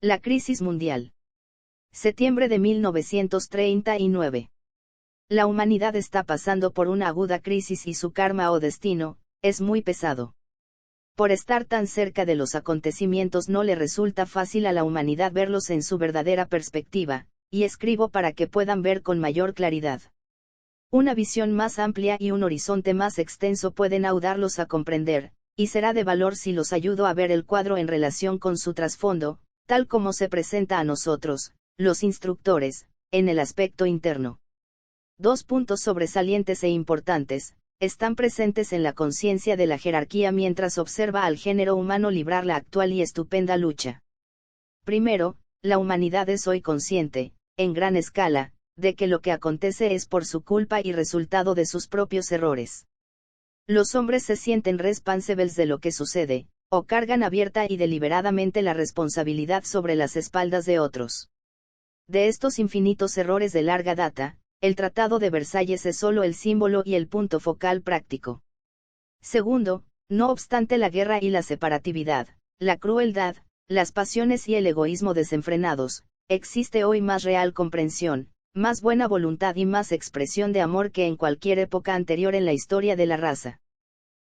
La crisis mundial. Septiembre de 1939. La humanidad está pasando por una aguda crisis y su karma o destino es muy pesado. Por estar tan cerca de los acontecimientos no le resulta fácil a la humanidad verlos en su verdadera perspectiva, y escribo para que puedan ver con mayor claridad. Una visión más amplia y un horizonte más extenso pueden ayudarlos a comprender, y será de valor si los ayudo a ver el cuadro en relación con su trasfondo, tal como se presenta a nosotros, los instructores, en el aspecto interno. Dos puntos sobresalientes e importantes están presentes en la conciencia de la jerarquía mientras observa al género humano librar la actual y estupenda lucha. Primero, la humanidad es hoy consciente, en gran escala, de que lo que acontece es por su culpa y resultado de sus propios errores. Los hombres se sienten responsables de lo que sucede, o cargan abierta y deliberadamente la responsabilidad sobre las espaldas de otros. De estos infinitos errores de larga data, el Tratado de Versalles es solo el símbolo y el punto focal práctico. Segundo, no obstante la guerra y la separatividad, la crueldad, las pasiones y el egoísmo desenfrenados, existe hoy más real comprensión, más buena voluntad y más expresión de amor que en cualquier época anterior en la historia de la raza.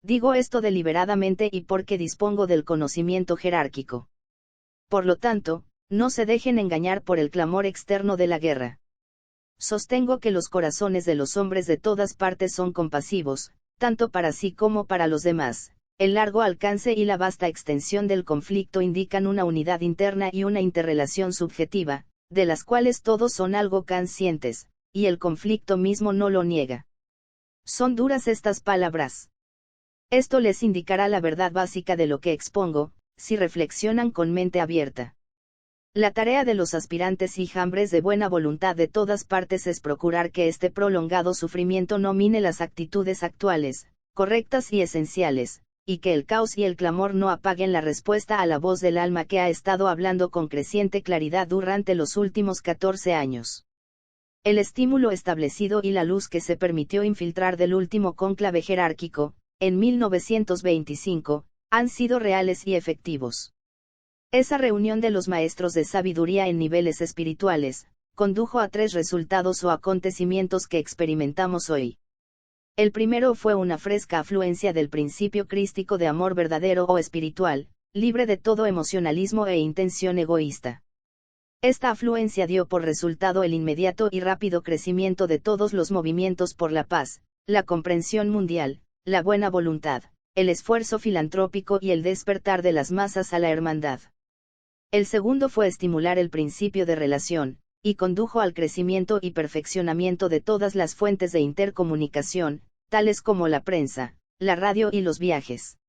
Digo esto deliberadamente y porque dispongo del conocimiento jerárquico. Por lo tanto, no se dejen engañar por el clamor externo de la guerra. Sostengo que los corazones de los hombres de todas partes son compasivos, tanto para sí como para los demás. El largo alcance y la vasta extensión del conflicto indican una unidad interna y una interrelación subjetiva, de las cuales todos son algo conscientes, y el conflicto mismo no lo niega. Son duras estas palabras. Esto les indicará la verdad básica de lo que expongo, si reflexionan con mente abierta. La tarea de los aspirantes y hambres de buena voluntad de todas partes es procurar que este prolongado sufrimiento no mine las actitudes actuales, correctas y esenciales, y que el caos y el clamor no apaguen la respuesta a la voz del alma que ha estado hablando con creciente claridad durante los últimos 14 años. El estímulo establecido y la luz que se permitió infiltrar del último cónclave jerárquico, en 1925, han sido reales y efectivos. Esa reunión de los maestros de sabiduría en niveles espirituales, condujo a 3 resultados o acontecimientos que experimentamos hoy. El primero fue una fresca afluencia del principio crístico de amor verdadero o espiritual, libre de todo emocionalismo e intención egoísta. Esta afluencia dio por resultado el inmediato y rápido crecimiento de todos los movimientos por la paz, la comprensión mundial, la buena voluntad, el esfuerzo filantrópico y el despertar de las masas a la hermandad. El segundo fue estimular el principio de relación, y condujo al crecimiento y perfeccionamiento de todas las fuentes de intercomunicación, tales como la prensa, la radio y los viajes.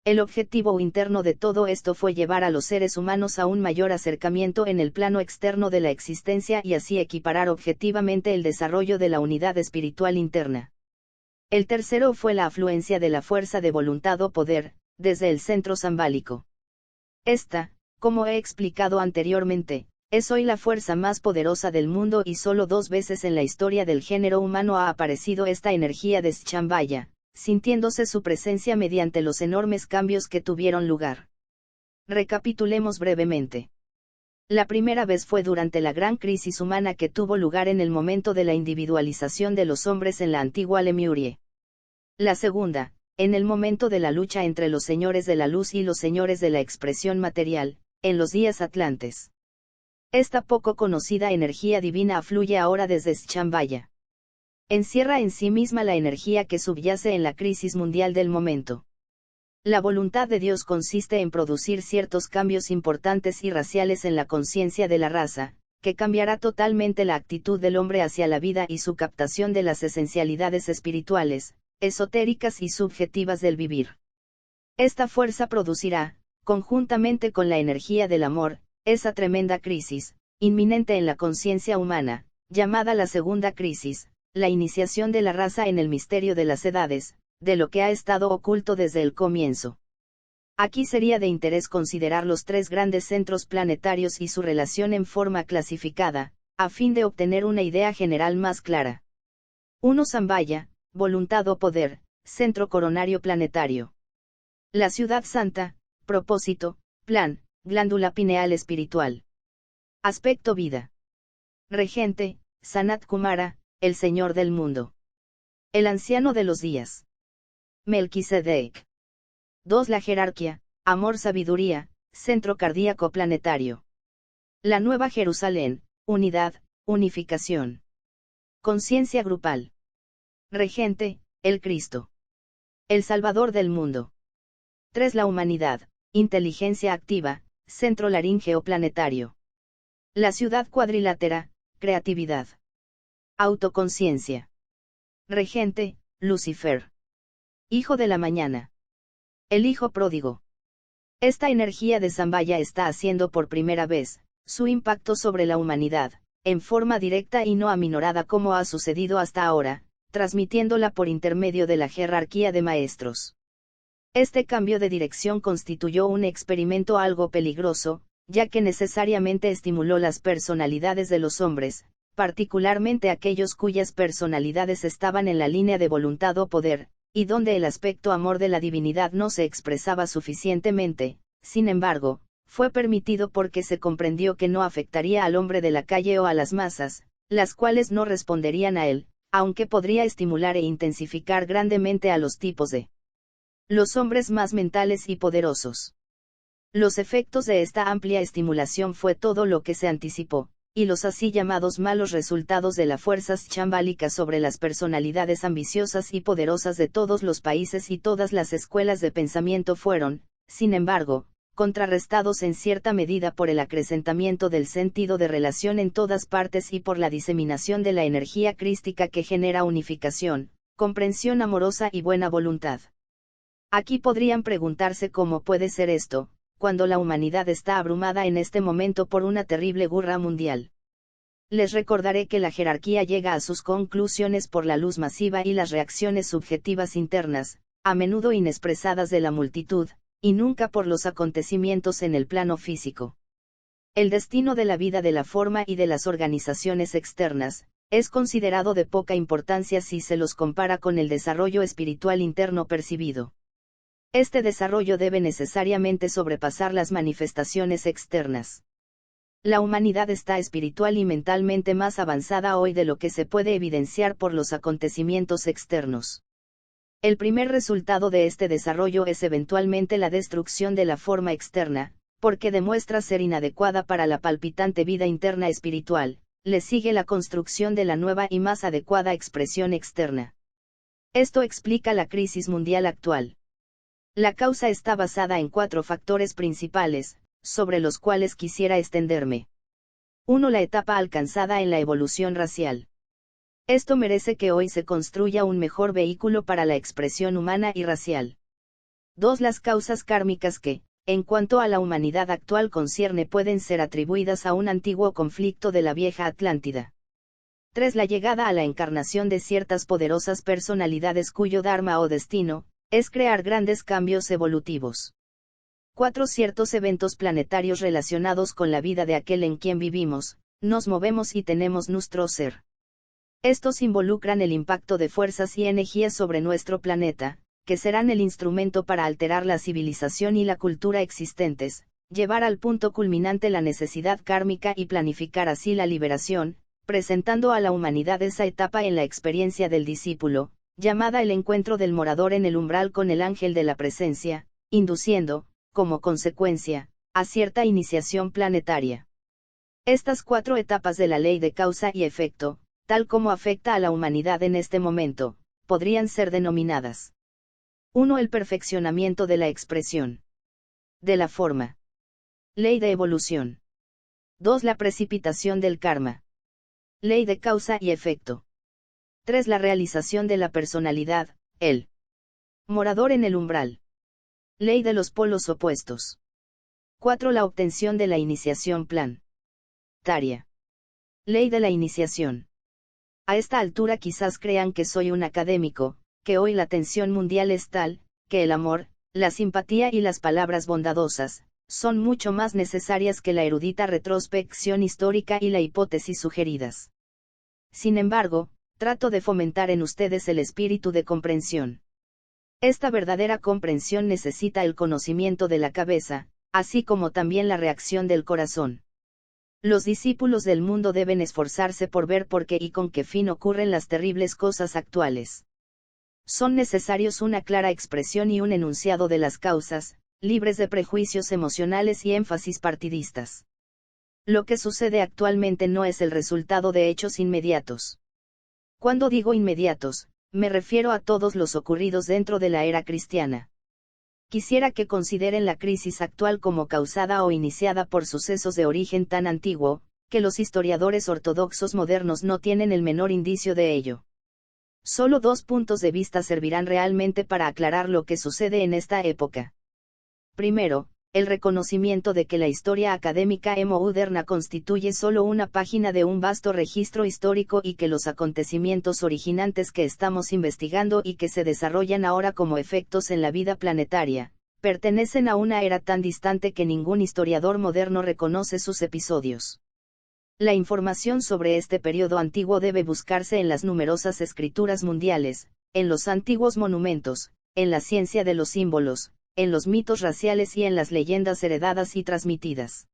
El objetivo interno de todo esto fue llevar a los seres humanos a un mayor acercamiento en el plano externo de la existencia y así equiparar objetivamente el desarrollo de la unidad espiritual interna. El tercero fue la afluencia de la fuerza de voluntad o poder, desde el centro sambálico. Esta, como he explicado anteriormente, es hoy la fuerza más poderosa del mundo y solo 2 veces en la historia del género humano ha aparecido esta energía de Shambhaya, sintiéndose su presencia mediante los enormes cambios que tuvieron lugar. Recapitulemos brevemente. La primera vez fue durante la gran crisis humana que tuvo lugar en el momento de la individualización de los hombres en la antigua Lemurie. La segunda, en el momento de la lucha entre los señores de la luz y los señores de la expresión material, en los días atlantes. Esta poco conocida energía divina afluye ahora desde Shambhaya. Encierra en sí misma la energía que subyace en la crisis mundial del momento. La voluntad de Dios consiste en producir ciertos cambios importantes y raciales en la conciencia de la raza, que cambiará totalmente la actitud del hombre hacia la vida y su captación de las esencialidades espirituales, esotéricas y subjetivas del vivir. Esta fuerza producirá, conjuntamente con la energía del amor, esa tremenda crisis, inminente en la conciencia humana, llamada la segunda crisis, la iniciación de la raza en el misterio de las edades, de lo que ha estado oculto desde el comienzo. Aquí sería de interés considerar los 3 grandes centros planetarios y su relación en forma clasificada, a fin de obtener una idea general más clara. 1. Shambhaya, voluntad o poder, centro coronario planetario. La ciudad santa, propósito, plan, glándula pineal espiritual. Aspecto vida. Regente, Sanat Kumara, el Señor del mundo. El anciano de los días. Melquisedec. 2. La jerarquía, amor sabiduría, centro cardíaco planetario. La Nueva Jerusalén, unidad, unificación. Conciencia grupal. Regente, el Cristo. El Salvador del mundo. 3. La humanidad, inteligencia activa, centro laríngeo planetario. La ciudad cuadrilátera, creatividad. Autoconciencia. Regente, Lucifer. Hijo de la mañana. El hijo pródigo. Esta energía de Zambaya está haciendo por primera vez su impacto sobre la humanidad, en forma directa y no aminorada como ha sucedido hasta ahora, transmitiéndola por intermedio de la jerarquía de maestros. Este cambio de dirección constituyó un experimento algo peligroso, ya que necesariamente estimuló las personalidades de los hombres, particularmente aquellos cuyas personalidades estaban en la línea de voluntad o poder, y donde el aspecto amor de la divinidad no se expresaba suficientemente. Sin embargo, fue permitido porque se comprendió que no afectaría al hombre de la calle o a las masas, las cuales no responderían a él, aunque podría estimular e intensificar grandemente a los tipos de los hombres más mentales y poderosos. Los efectos de esta amplia estimulación fue todo lo que se anticipó, y los así llamados malos resultados de las fuerzas chambálicas sobre las personalidades ambiciosas y poderosas de todos los países y todas las escuelas de pensamiento fueron, sin embargo, contrarrestados en cierta medida por el acrecentamiento del sentido de relación en todas partes y por la diseminación de la energía crística que genera unificación, comprensión amorosa y buena voluntad. Aquí podrían preguntarse cómo puede ser esto, cuando la humanidad está abrumada en este momento por una terrible guerra mundial. Les recordaré que la jerarquía llega a sus conclusiones por la luz masiva y las reacciones subjetivas internas, a menudo inexpresadas de la multitud, y nunca por los acontecimientos en el plano físico. El destino de la vida de la forma y de las organizaciones externas, es considerado de poca importancia si se los compara con el desarrollo espiritual interno percibido. Este desarrollo debe necesariamente sobrepasar las manifestaciones externas. La humanidad está espiritual y mentalmente más avanzada hoy de lo que se puede evidenciar por los acontecimientos externos. El primer resultado de este desarrollo es eventualmente la destrucción de la forma externa, porque demuestra ser inadecuada para la palpitante vida interna espiritual. Le sigue la construcción de la nueva y más adecuada expresión externa. Esto explica la crisis mundial actual. La causa está basada en 4 factores principales, sobre los cuales quisiera extenderme. 1. La etapa alcanzada en la evolución racial. Esto merece que hoy se construya un mejor vehículo para la expresión humana y racial. 2. Las causas kármicas que, en cuanto a la humanidad actual concierne, pueden ser atribuidas a un antiguo conflicto de la vieja Atlántida. 3. La llegada a la encarnación de ciertas poderosas personalidades cuyo dharma o destino es crear grandes cambios evolutivos. 4. Ciertos eventos planetarios relacionados con la vida de aquel en quien vivimos, nos movemos y tenemos nuestro ser. Estos involucran el impacto de fuerzas y energías sobre nuestro planeta, que serán el instrumento para alterar la civilización y la cultura existentes, llevar al punto culminante la necesidad kármica y planificar así la liberación, presentando a la humanidad esa etapa en la experiencia del discípulo, llamada el encuentro del morador en el umbral con el ángel de la presencia, induciendo, como consecuencia, a cierta iniciación planetaria. Estas 4 etapas de la ley de causa y efecto, tal como afecta a la humanidad en este momento, podrían ser denominadas: 1. El perfeccionamiento de la expresión de la forma. Ley de evolución. 2. La precipitación del karma. Ley de causa y efecto. 3. La realización de la personalidad, el morador en el umbral. Ley de los polos opuestos. 4. La obtención de la iniciación planetaria. Ley de la iniciación. A esta altura quizás crean que soy un académico, que hoy la tensión mundial es tal, que el amor, la simpatía y las palabras bondadosas, son mucho más necesarias que la erudita retrospección histórica y la hipótesis sugeridas. Sin embargo, trato de fomentar en ustedes el espíritu de comprensión. Esta verdadera comprensión necesita el conocimiento de la cabeza, así como también la reacción del corazón. Los discípulos del mundo deben esforzarse por ver por qué y con qué fin ocurren las terribles cosas actuales. Son necesarios una clara expresión y un enunciado de las causas, libres de prejuicios emocionales y énfasis partidistas. Lo que sucede actualmente no es el resultado de hechos inmediatos. Cuando digo inmediatos, me refiero a todos los ocurridos dentro de la era cristiana. Quisiera que consideren la crisis actual como causada o iniciada por sucesos de origen tan antiguo, que los historiadores ortodoxos modernos no tienen el menor indicio de ello. Solo 2 puntos de vista servirán realmente para aclarar lo que sucede en esta época. Primero, el reconocimiento de que la historia académica moderna constituye solo una página de un vasto registro histórico y que los acontecimientos originantes que estamos investigando y que se desarrollan ahora como efectos en la vida planetaria, pertenecen a una era tan distante que ningún historiador moderno reconoce sus episodios. La información sobre este periodo antiguo debe buscarse en las numerosas escrituras mundiales, en los antiguos monumentos, en la ciencia de los símbolos, en los mitos raciales y en las leyendas heredadas y transmitidas.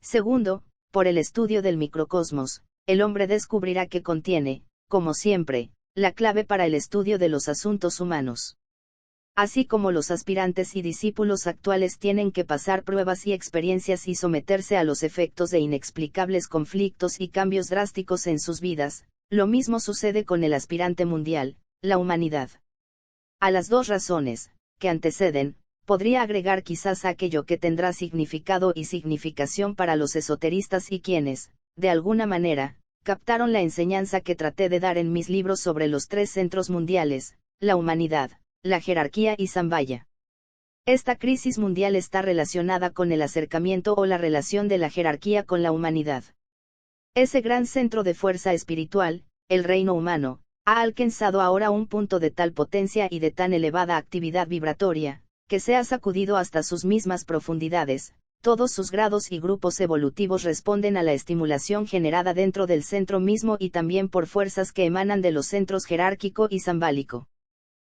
Segundo, por el estudio del microcosmos, el hombre descubrirá que contiene, como siempre, la clave para el estudio de los asuntos humanos. Así como los aspirantes y discípulos actuales tienen que pasar pruebas y experiencias y someterse a los efectos de inexplicables conflictos y cambios drásticos en sus vidas, lo mismo sucede con el aspirante mundial, la humanidad. A las 2 razones que anteceden, podría agregar quizás aquello que tendrá significado y significación para los esoteristas y quienes, de alguna manera, captaron la enseñanza que traté de dar en mis libros sobre los 3 centros mundiales, la humanidad, la jerarquía y Zambaya. Esta crisis mundial está relacionada con el acercamiento o la relación de la jerarquía con la humanidad. Ese gran centro de fuerza espiritual, el reino humano, ha alcanzado ahora un punto de tal potencia y de tan elevada actividad vibratoria, que se ha sacudido hasta sus mismas profundidades. Todos sus grados y grupos evolutivos responden a la estimulación generada dentro del centro mismo y también por fuerzas que emanan de los centros jerárquico y zambálico.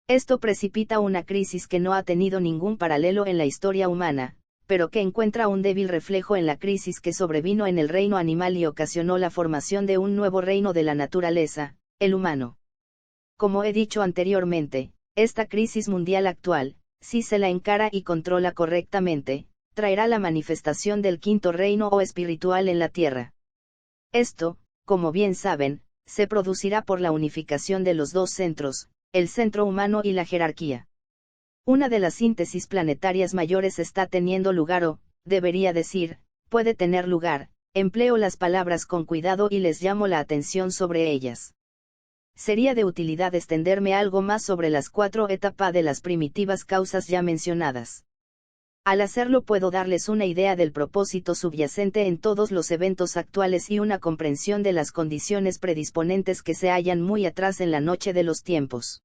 Esto precipita una crisis que no ha tenido ningún paralelo en la historia humana, pero que encuentra un débil reflejo en la crisis que sobrevino en el reino animal y ocasionó la formación de un nuevo reino de la naturaleza, el humano. Como he dicho anteriormente, esta crisis mundial actual, si se la encara y controla correctamente, traerá la manifestación del quinto reino o espiritual en la tierra. Esto, como bien saben, se producirá por la unificación de los 2 centros, el centro humano y la jerarquía. Una de las síntesis planetarias mayores está teniendo lugar o, debería decir, puede tener lugar, empleo las palabras con cuidado y les llamo la atención sobre ellas. Sería de utilidad extenderme algo más sobre las 4 etapas de las primitivas causas ya mencionadas. Al hacerlo puedo darles una idea del propósito subyacente en todos los eventos actuales y una comprensión de las condiciones predisponentes que se hallan muy atrás en la noche de los tiempos.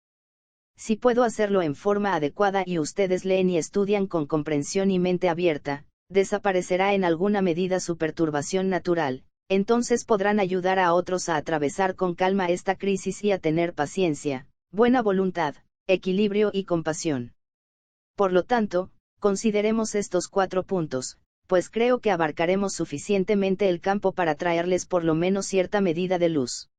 Si puedo hacerlo en forma adecuada y ustedes leen y estudian con comprensión y mente abierta, desaparecerá en alguna medida su perturbación natural. Entonces podrán ayudar a otros a atravesar con calma esta crisis y a tener paciencia, buena voluntad, equilibrio y compasión. Por lo tanto, consideremos estos 4 puntos, pues creo que abarcaremos suficientemente el campo para traerles por lo menos cierta medida de luz.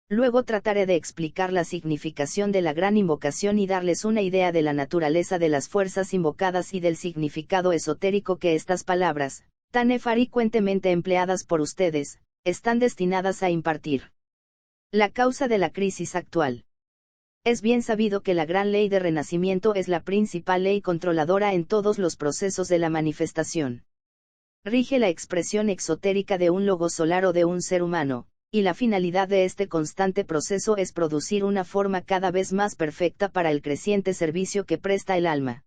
Luego trataré de explicar la significación de la gran invocación y darles una idea de la naturaleza de las fuerzas invocadas y del significado esotérico que estas palabras, tan frecuentemente empleadas por ustedes, están destinadas a impartir. La causa de la crisis actual. Es bien sabido que la gran ley de renacimiento es la principal ley controladora en todos los procesos de la manifestación. Rige la expresión exotérica de un logo solar o de un ser humano, y la finalidad de este constante proceso es producir una forma cada vez más perfecta para el creciente servicio que presta el alma.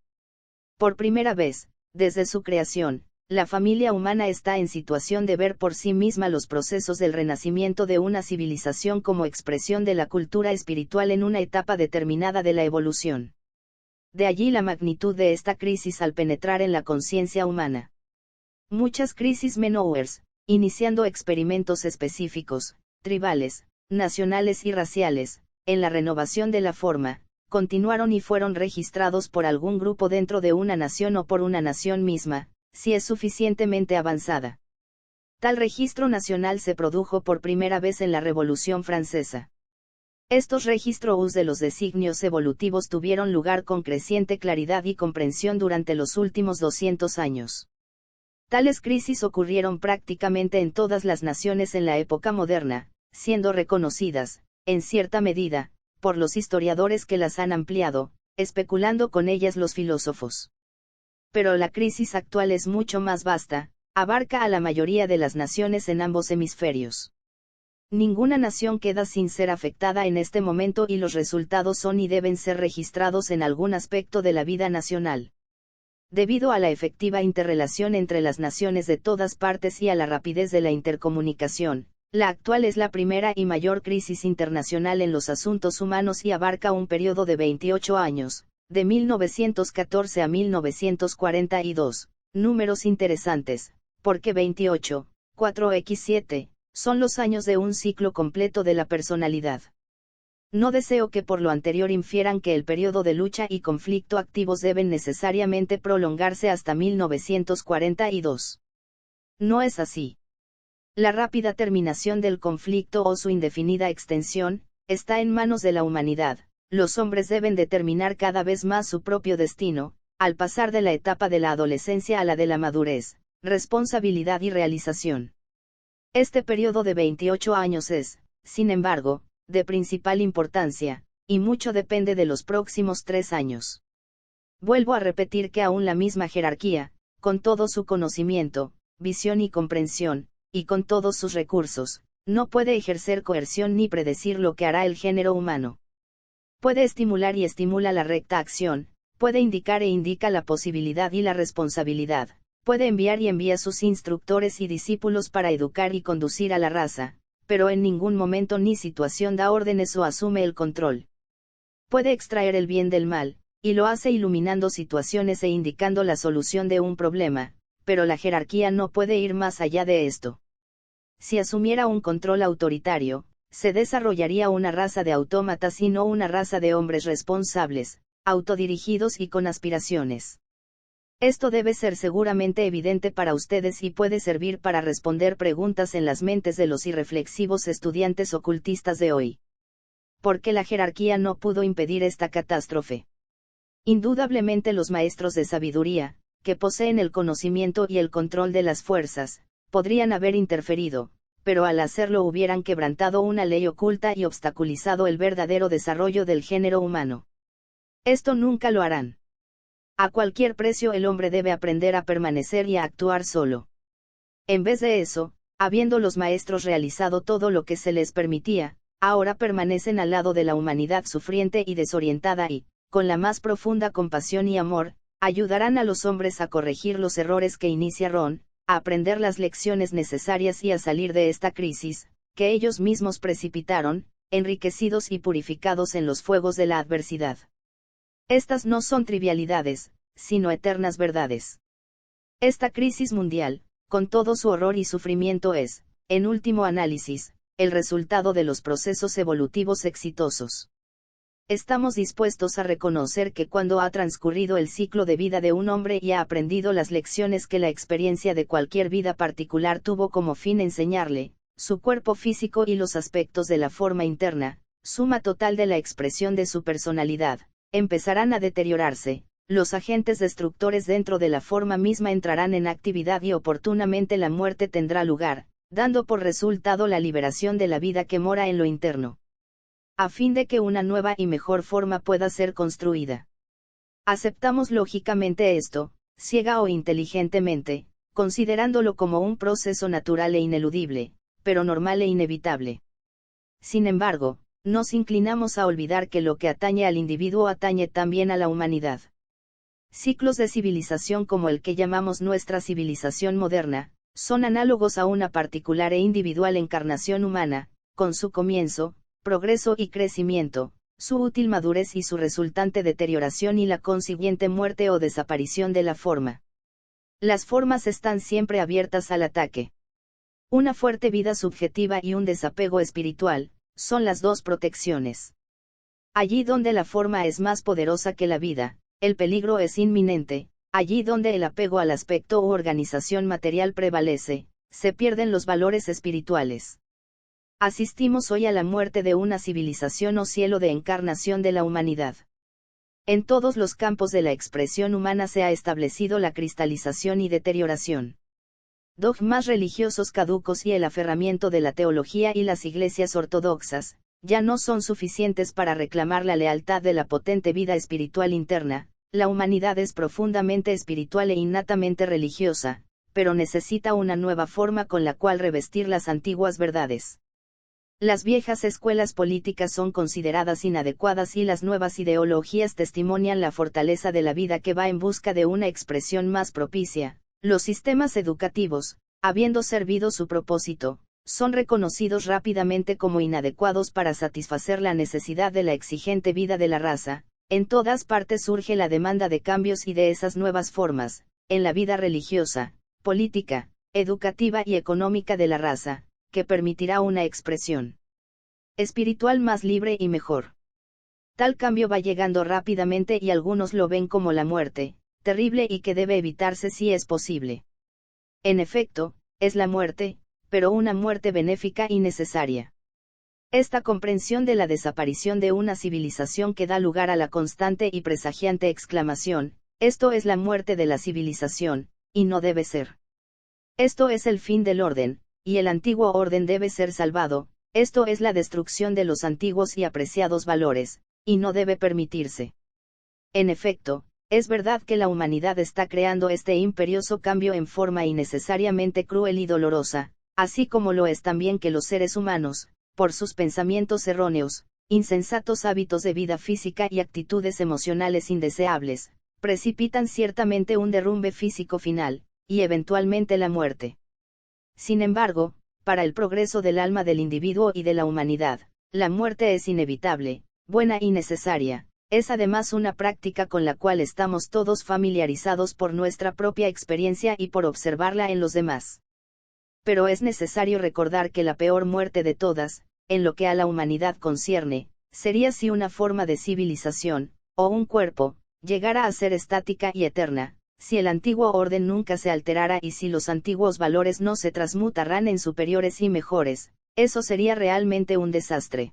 Por primera vez, desde su creación, la familia humana está en situación de ver por sí misma los procesos del renacimiento de una civilización como expresión de la cultura espiritual en una etapa determinada de la evolución. De allí la magnitud de esta crisis al penetrar en la conciencia humana. Muchas crisis menores, iniciando experimentos específicos, tribales, nacionales y raciales, en la renovación de la forma, continuaron y fueron registrados por algún grupo dentro de una nación o por una nación misma, si es suficientemente avanzada. Tal registro nacional se produjo por primera vez en la Revolución Francesa. Estos registros de los designios evolutivos tuvieron lugar con creciente claridad y comprensión durante los últimos 200 años. Tales crisis ocurrieron prácticamente en todas las naciones en la época moderna, siendo reconocidas, en cierta medida, por los historiadores que las han ampliado, especulando con ellas los filósofos. Pero la crisis actual es mucho más vasta, abarca a la mayoría de las naciones en ambos hemisferios. Ninguna nación queda sin ser afectada en este momento y los resultados son y deben ser registrados en algún aspecto de la vida nacional. Debido a la efectiva interrelación entre las naciones de todas partes y a la rapidez de la intercomunicación, la actual es la primera y mayor crisis internacional en los asuntos humanos y abarca un periodo de 28 años, de 1914 a 1942, números interesantes, porque 28, 4x7, son los años de un ciclo completo de la personalidad. No deseo que por lo anterior infieran que el periodo de lucha y conflicto activos deben necesariamente prolongarse hasta 1942. No es así. La rápida terminación del conflicto o su indefinida extensión, está en manos de la humanidad. Los hombres deben determinar cada vez más su propio destino, al pasar de la etapa de la adolescencia a la de la madurez, responsabilidad y realización. Este periodo de 28 años es, sin embargo, de principal importancia, y mucho depende de los próximos 3 años. Vuelvo a repetir que aún la misma jerarquía, con todo su conocimiento, visión y comprensión, y con todos sus recursos, no puede ejercer coerción ni predecir lo que hará el género humano. Puede estimular y estimula la recta acción, puede indicar e indica la posibilidad y la responsabilidad, puede enviar y envía sus instructores y discípulos para educar y conducir a la raza, pero en ningún momento ni situación da órdenes o asume el control. Puede extraer el bien del mal, y lo hace iluminando situaciones e indicando la solución de un problema, pero la jerarquía no puede ir más allá de esto. Si asumiera un control autoritario, se desarrollaría una raza de autómatas y no una raza de hombres responsables, autodirigidos y con aspiraciones. Esto debe ser seguramente evidente para ustedes y puede servir para responder preguntas en las mentes de los irreflexivos estudiantes ocultistas de hoy. ¿Por qué la jerarquía no pudo impedir esta catástrofe? Indudablemente los maestros de sabiduría, que poseen el conocimiento y el control de las fuerzas, podrían haber interferido, pero al hacerlo hubieran quebrantado una ley oculta y obstaculizado el verdadero desarrollo del género humano. Esto nunca lo harán. A cualquier precio el hombre debe aprender a permanecer y a actuar solo. En vez de eso, habiendo los maestros realizado todo lo que se les permitía, ahora permanecen al lado de la humanidad sufriente y desorientada y, con la más profunda compasión y amor, ayudarán a los hombres a corregir los errores que iniciaron, a aprender las lecciones necesarias y a salir de esta crisis, que ellos mismos precipitaron, enriquecidos y purificados en los fuegos de la adversidad. Estas no son trivialidades, sino eternas verdades. Esta crisis mundial, con todo su horror y sufrimiento es, en último análisis, el resultado de los procesos evolutivos exitosos. Estamos dispuestos a reconocer que cuando ha transcurrido el ciclo de vida de un hombre y ha aprendido las lecciones que la experiencia de cualquier vida particular tuvo como fin enseñarle, su cuerpo físico y los aspectos de la forma interna, suma total de la expresión de su personalidad, empezarán a deteriorarse, los agentes destructores dentro de la forma misma entrarán en actividad y oportunamente la muerte tendrá lugar, dando por resultado la liberación de la vida que mora en lo interno. A fin de que una nueva y mejor forma pueda ser construida. Aceptamos lógicamente esto, ciega o inteligentemente, considerándolo como un proceso natural e ineludible, pero normal e inevitable. Sin embargo, nos inclinamos a olvidar que lo que atañe al individuo atañe también a la humanidad. Ciclos de civilización como el que llamamos nuestra civilización moderna, son análogos a una particular e individual encarnación humana, con su comienzo, progreso y crecimiento, su útil madurez y su resultante deterioración y la consiguiente muerte o desaparición de la forma. Las formas están siempre abiertas al ataque. Una fuerte vida subjetiva y un desapego espiritual, son las dos protecciones. Allí donde la forma es más poderosa que la vida, el peligro es inminente, Allí donde el apego al aspecto u organización material prevalece, se pierden los valores espirituales. Asistimos hoy a la muerte de una civilización o cielo de encarnación de la humanidad. En todos los campos de la expresión humana se ha establecido la cristalización y deterioración. Dogmas religiosos caducos y el aferramiento de la teología y las iglesias ortodoxas, ya no son suficientes para reclamar la lealtad de la potente vida espiritual interna. La humanidad es profundamente espiritual e innatamente religiosa, pero necesita una nueva forma con la cual revestir las antiguas verdades. Las viejas escuelas políticas son consideradas inadecuadas y las nuevas ideologías testimonian la fortaleza de la vida que va en busca de una expresión más propicia. Los sistemas educativos, habiendo servido su propósito, son reconocidos rápidamente como inadecuados para satisfacer la necesidad de la exigente vida de la raza. En todas partes surge la demanda de cambios y de esas nuevas formas, en la vida religiosa, política, educativa y económica de la raza, que permitirá una expresión espiritual más libre y mejor. Tal cambio va llegando rápidamente y algunos lo ven como la muerte, terrible y que debe evitarse si es posible. En efecto, es la muerte, pero una muerte benéfica y necesaria. Esta comprensión de la desaparición de una civilización que da lugar a la constante y presagiante exclamación, esto es la muerte de la civilización, y no debe ser. Esto es el fin del orden, y el antiguo orden debe ser salvado, esto es la destrucción de los antiguos y apreciados valores, y no debe permitirse. En efecto, es verdad que la humanidad está creando este imperioso cambio en forma innecesariamente cruel y dolorosa, así como lo es también que los seres humanos, por sus pensamientos erróneos, insensatos hábitos de vida física y actitudes emocionales indeseables, precipitan ciertamente un derrumbe físico final, y eventualmente la muerte. Sin embargo, para el progreso del alma del individuo y de la humanidad, la muerte es inevitable, buena y necesaria, es además una práctica con la cual estamos todos familiarizados por nuestra propia experiencia y por observarla en los demás. Pero es necesario recordar que la peor muerte de todas, en lo que a la humanidad concierne, sería si una forma de civilización, o un cuerpo, llegara a ser estática y eterna, si el antiguo orden nunca se alterara y si los antiguos valores no se transmutaran en superiores y mejores, eso sería realmente un desastre.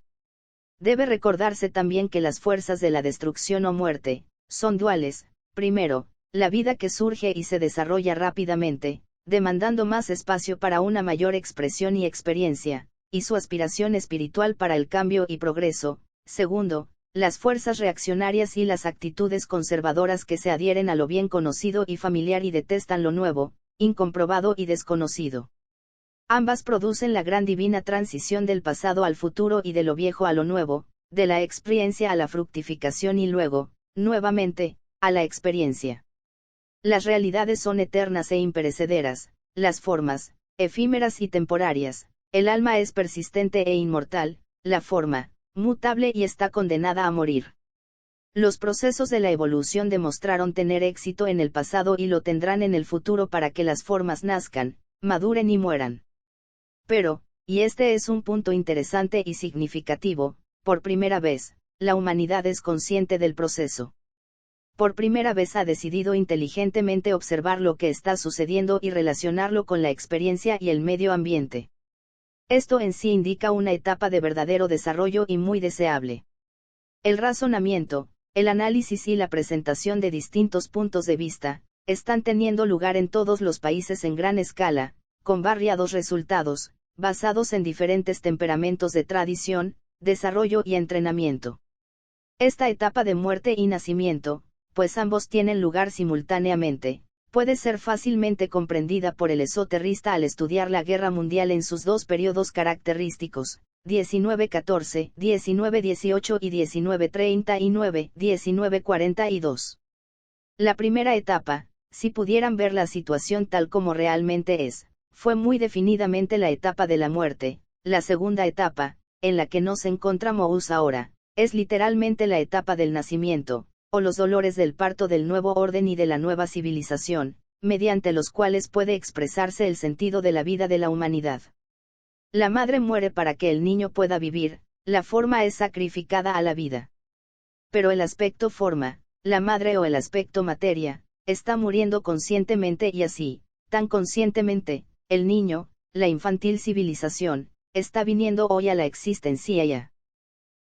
Debe recordarse también que las fuerzas de la destrucción o muerte, son duales. Primero, la vida que surge y se desarrolla rápidamente, demandando más espacio para una mayor expresión y experiencia, y su aspiración espiritual para el cambio y progreso. Segundo, las fuerzas reaccionarias y las actitudes conservadoras que se adhieren a lo bien conocido y familiar y detestan lo nuevo, incomprobado y desconocido. Ambas producen la gran divina transición del pasado al futuro y de lo viejo a lo nuevo, de la experiencia a la fructificación y luego, nuevamente, a la experiencia. Las realidades son eternas e imperecederas, las formas, efímeras y temporarias, el alma es persistente e inmortal, la forma, mutable y está condenada a morir. Los procesos de la evolución demostraron tener éxito en el pasado y lo tendrán en el futuro para que las formas nazcan, maduren y mueran. Pero, y este es un punto interesante y significativo, por primera vez, la humanidad es consciente del proceso. Por primera vez ha decidido inteligentemente observar lo que está sucediendo y relacionarlo con la experiencia y el medio ambiente. Esto en sí indica una etapa de verdadero desarrollo y muy deseable. El razonamiento, el análisis y la presentación de distintos puntos de vista, están teniendo lugar en todos los países en gran escala, con variados resultados, basados en diferentes temperamentos de tradición, desarrollo y entrenamiento. Esta etapa de muerte y nacimiento, pues ambos tienen lugar simultáneamente, puede ser fácilmente comprendida por el esoterrista al estudiar la guerra mundial en sus dos periodos característicos, 1914, 1918 y 1939, 1942. La primera etapa, si pudieran ver la situación tal como realmente es, fue muy definidamente la etapa de la muerte. La segunda etapa, en la que nos encontramos ahora, es literalmente la etapa del nacimiento, o los dolores del parto del nuevo orden y de la nueva civilización, mediante los cuales puede expresarse el sentido de la vida de la humanidad. La madre muere para que el niño pueda vivir, la forma es sacrificada a la vida. Pero el aspecto forma, la madre o el aspecto materia, está muriendo conscientemente y así, tan conscientemente, el niño, la infantil civilización, está viniendo hoy a la existencia.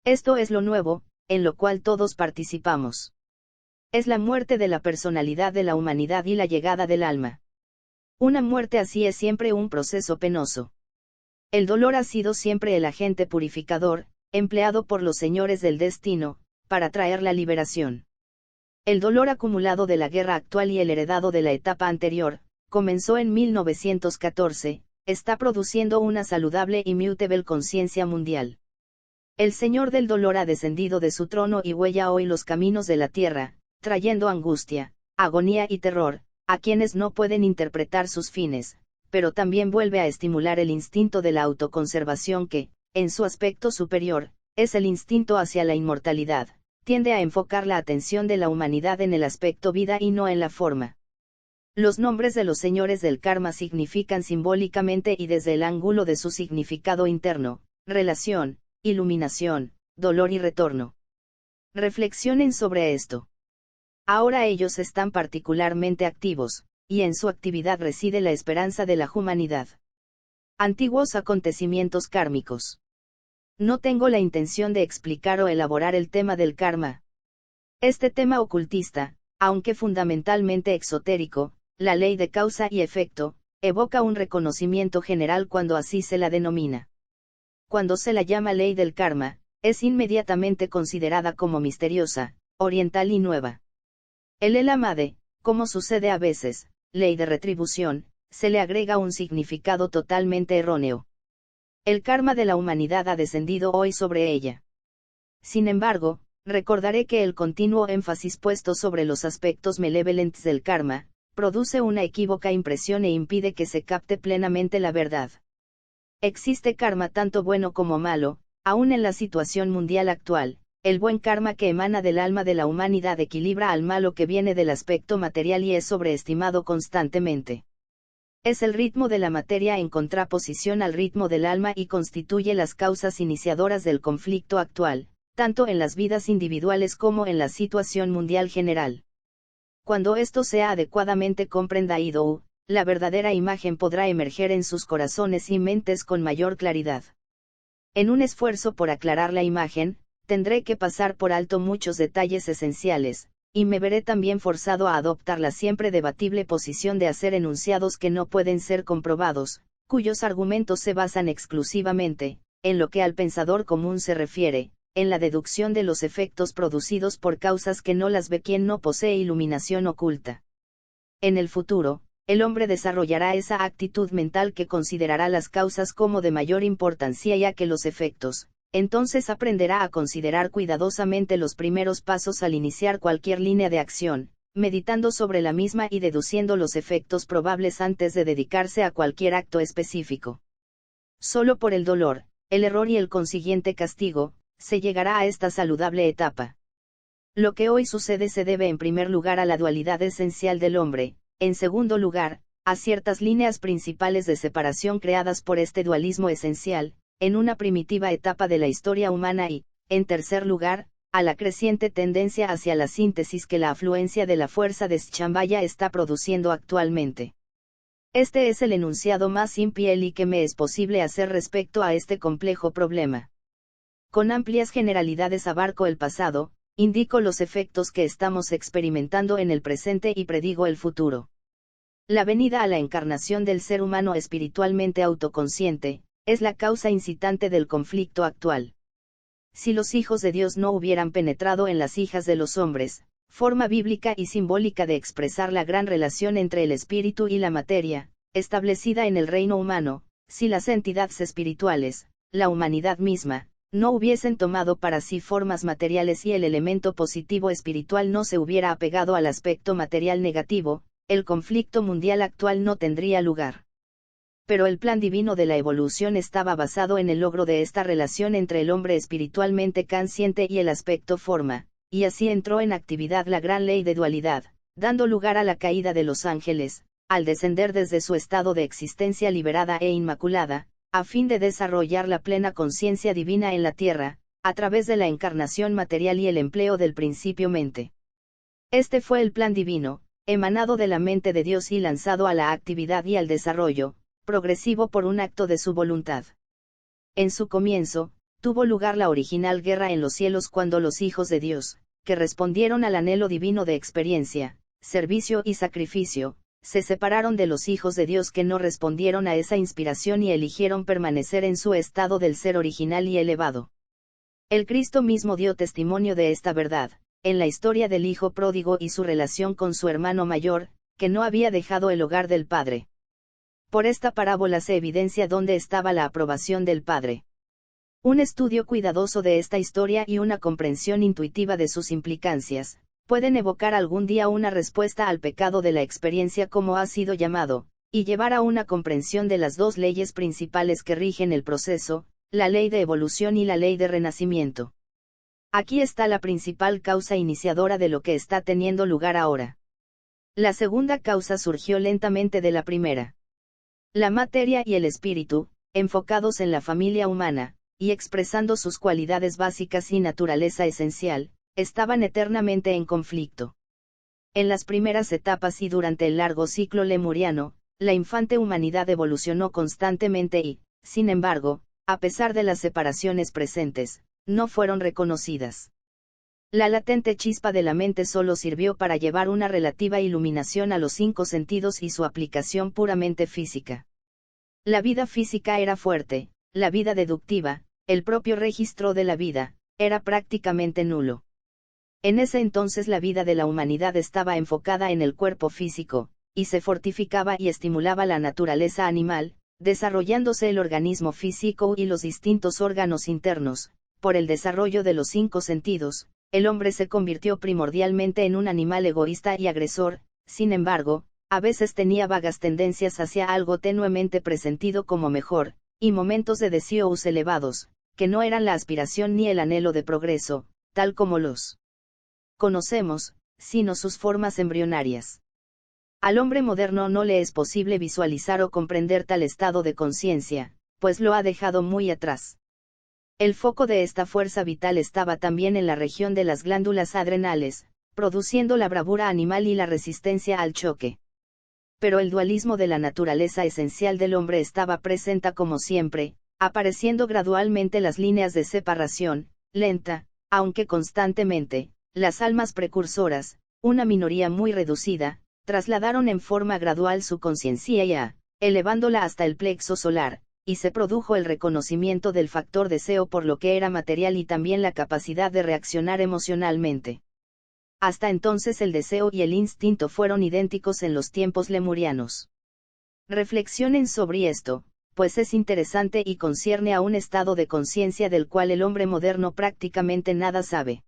Esto es lo nuevo, en lo cual todos participamos. Es la muerte de la personalidad de la humanidad y la llegada del alma. Una muerte así es siempre un proceso penoso. El dolor ha sido siempre el agente purificador, empleado por los señores del destino, para traer la liberación. El dolor acumulado de la guerra actual y el heredado de la etapa anterior, comenzó en 1914, está produciendo una saludable y mutable conciencia mundial. El Señor del dolor ha descendido de su trono y huella hoy los caminos de la tierra, trayendo angustia, agonía y terror, a quienes no pueden interpretar sus fines, pero también vuelve a estimular el instinto de la autoconservación que, en su aspecto superior, es el instinto hacia la inmortalidad, tiende a enfocar la atención de la humanidad en el aspecto vida y no en la forma. Los nombres de los señores del karma significan simbólicamente y desde el ángulo de su significado interno, relación, iluminación, dolor y retorno. Reflexionen sobre esto. Ahora ellos están particularmente activos, y en su actividad reside la esperanza de la humanidad. Antiguos acontecimientos kármicos. No tengo la intención de explicar o elaborar el tema del karma. Este tema ocultista, aunque fundamentalmente exotérico, la ley de causa y efecto, evoca un reconocimiento general cuando así se la denomina. Cuando se la llama ley del karma, es inmediatamente considerada como misteriosa, oriental y nueva. El Elamade, como sucede a veces, ley de retribución, se le agrega un significado totalmente erróneo. El karma de la humanidad ha descendido hoy sobre ella. Sin embargo, recordaré que el continuo énfasis puesto sobre los aspectos malevolentes del karma, produce una equívoca impresión e impide que se capte plenamente la verdad. Existe karma tanto bueno como malo, aún en la situación mundial actual. El buen karma que emana del alma de la humanidad equilibra al malo que viene del aspecto material y es sobreestimado constantemente. Es el ritmo de la materia en contraposición al ritmo del alma y constituye las causas iniciadoras del conflicto actual, tanto en las vidas individuales como en la situación mundial general. Cuando esto sea adecuadamente comprendido, la verdadera imagen podrá emerger en sus corazones y mentes con mayor claridad. En un esfuerzo por aclarar la imagen, tendré que pasar por alto muchos detalles esenciales, y me veré también forzado a adoptar la siempre debatible posición de hacer enunciados que no pueden ser comprobados, cuyos argumentos se basan exclusivamente, en lo que al pensador común se refiere, en la deducción de los efectos producidos por causas que no las ve quien no posee iluminación oculta. En el futuro, el hombre desarrollará esa actitud mental que considerará las causas como de mayor importancia ya que los efectos. Entonces aprenderá a considerar cuidadosamente los primeros pasos al iniciar cualquier línea de acción, meditando sobre la misma y deduciendo los efectos probables antes de dedicarse a cualquier acto específico. Solo por el dolor, el error y el consiguiente castigo, se llegará a esta saludable etapa. Lo que hoy sucede se debe en primer lugar a la dualidad esencial del hombre, en segundo lugar, a ciertas líneas principales de separación creadas por este dualismo esencial, en una primitiva etapa de la historia humana y, en tercer lugar, a la creciente tendencia hacia la síntesis que la afluencia de la fuerza de Shambhaya está produciendo actualmente. Este es el enunciado más simple y que me es posible hacer respecto a este complejo problema. Con amplias generalidades abarco el pasado, indico los efectos que estamos experimentando en el presente y predigo el futuro. La venida a la encarnación del ser humano espiritualmente autoconsciente, es la causa incitante del conflicto actual. Si los hijos de Dios no hubieran penetrado en las hijas de los hombres, forma bíblica y simbólica de expresar la gran relación entre el espíritu y la materia, establecida en el reino humano, si las entidades espirituales, la humanidad misma, no hubiesen tomado para sí formas materiales y el elemento positivo espiritual no se hubiera apegado al aspecto material negativo, el conflicto mundial actual no tendría lugar. Pero el plan divino de la evolución estaba basado en el logro de esta relación entre el hombre espiritualmente consciente y el aspecto forma, y así entró en actividad la gran ley de dualidad, dando lugar a la caída de los ángeles, al descender desde su estado de existencia liberada e inmaculada, a fin de desarrollar la plena conciencia divina en la tierra, a través de la encarnación material y el empleo del principio mente. Este fue el plan divino, emanado de la mente de Dios y lanzado a la actividad y al desarrollo, progresivo por un acto de su voluntad. En su comienzo, tuvo lugar la original guerra en los cielos cuando los hijos de Dios, que respondieron al anhelo divino de experiencia, servicio y sacrificio, se separaron de los hijos de Dios que no respondieron a esa inspiración y eligieron permanecer en su estado del ser original y elevado. El Cristo mismo dio testimonio de esta verdad, en la historia del Hijo pródigo y su relación con su hermano mayor, que no había dejado el hogar del Padre. Por esta parábola se evidencia dónde estaba la aprobación del Padre. Un estudio cuidadoso de esta historia y una comprensión intuitiva de sus implicancias, pueden evocar algún día una respuesta al pecado de la experiencia como ha sido llamado, y llevar a una comprensión de las dos leyes principales que rigen el proceso, la ley de evolución y la ley de renacimiento. Aquí está la principal causa iniciadora de lo que está teniendo lugar ahora. La segunda causa surgió lentamente de la primera. La materia y el espíritu, enfocados en la familia humana, y expresando sus cualidades básicas y naturaleza esencial, estaban eternamente en conflicto. En las primeras etapas y durante el largo ciclo lemuriano, la infante humanidad evolucionó constantemente y, sin embargo, a pesar de las separaciones presentes, no fueron reconocidas. La latente chispa de la mente solo sirvió para llevar una relativa iluminación a los 5 sentidos y su aplicación puramente física. La vida física era fuerte, la vida deductiva, el propio registro de la vida, era prácticamente nulo. En ese entonces la vida de la humanidad estaba enfocada en el cuerpo físico, y se fortificaba y estimulaba la naturaleza animal, desarrollándose el organismo físico y los distintos órganos internos. Por el desarrollo de los 5 sentidos, el hombre se convirtió primordialmente en un animal egoísta y agresor, sin embargo, a veces tenía vagas tendencias hacia algo tenuemente presentido como mejor, y momentos de deseos elevados, que no eran la aspiración ni el anhelo de progreso, tal como los conocemos, sino sus formas embrionarias. Al hombre moderno no le es posible visualizar o comprender tal estado de conciencia, pues lo ha dejado muy atrás. El foco de esta fuerza vital estaba también en la región de las glándulas adrenales, produciendo la bravura animal y la resistencia al choque. Pero el dualismo de la naturaleza esencial del hombre estaba presente como siempre, apareciendo gradualmente las líneas de separación, lenta, aunque constantemente. Las almas precursoras, una minoría muy reducida, trasladaron en forma gradual su conciencia, elevándola hasta el plexo solar, y se produjo el reconocimiento del factor deseo por lo que era material y también la capacidad de reaccionar emocionalmente. Hasta entonces el deseo y el instinto fueron idénticos en los tiempos lemurianos. Reflexionen sobre esto, pues es interesante y concierne a un estado de conciencia del cual el hombre moderno prácticamente nada sabe.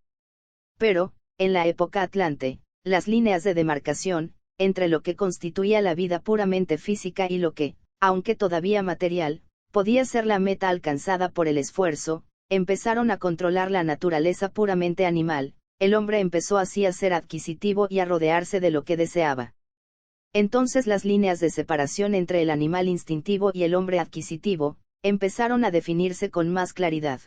Pero, en la época atlante, las líneas de demarcación, entre lo que constituía la vida puramente física y lo que, aunque todavía material, podía ser la meta alcanzada por el esfuerzo, empezaron a controlar la naturaleza puramente animal. El hombre empezó así a ser adquisitivo y a rodearse de lo que deseaba. Entonces las líneas de separación entre el animal instintivo y el hombre adquisitivo, empezaron a definirse con más claridad.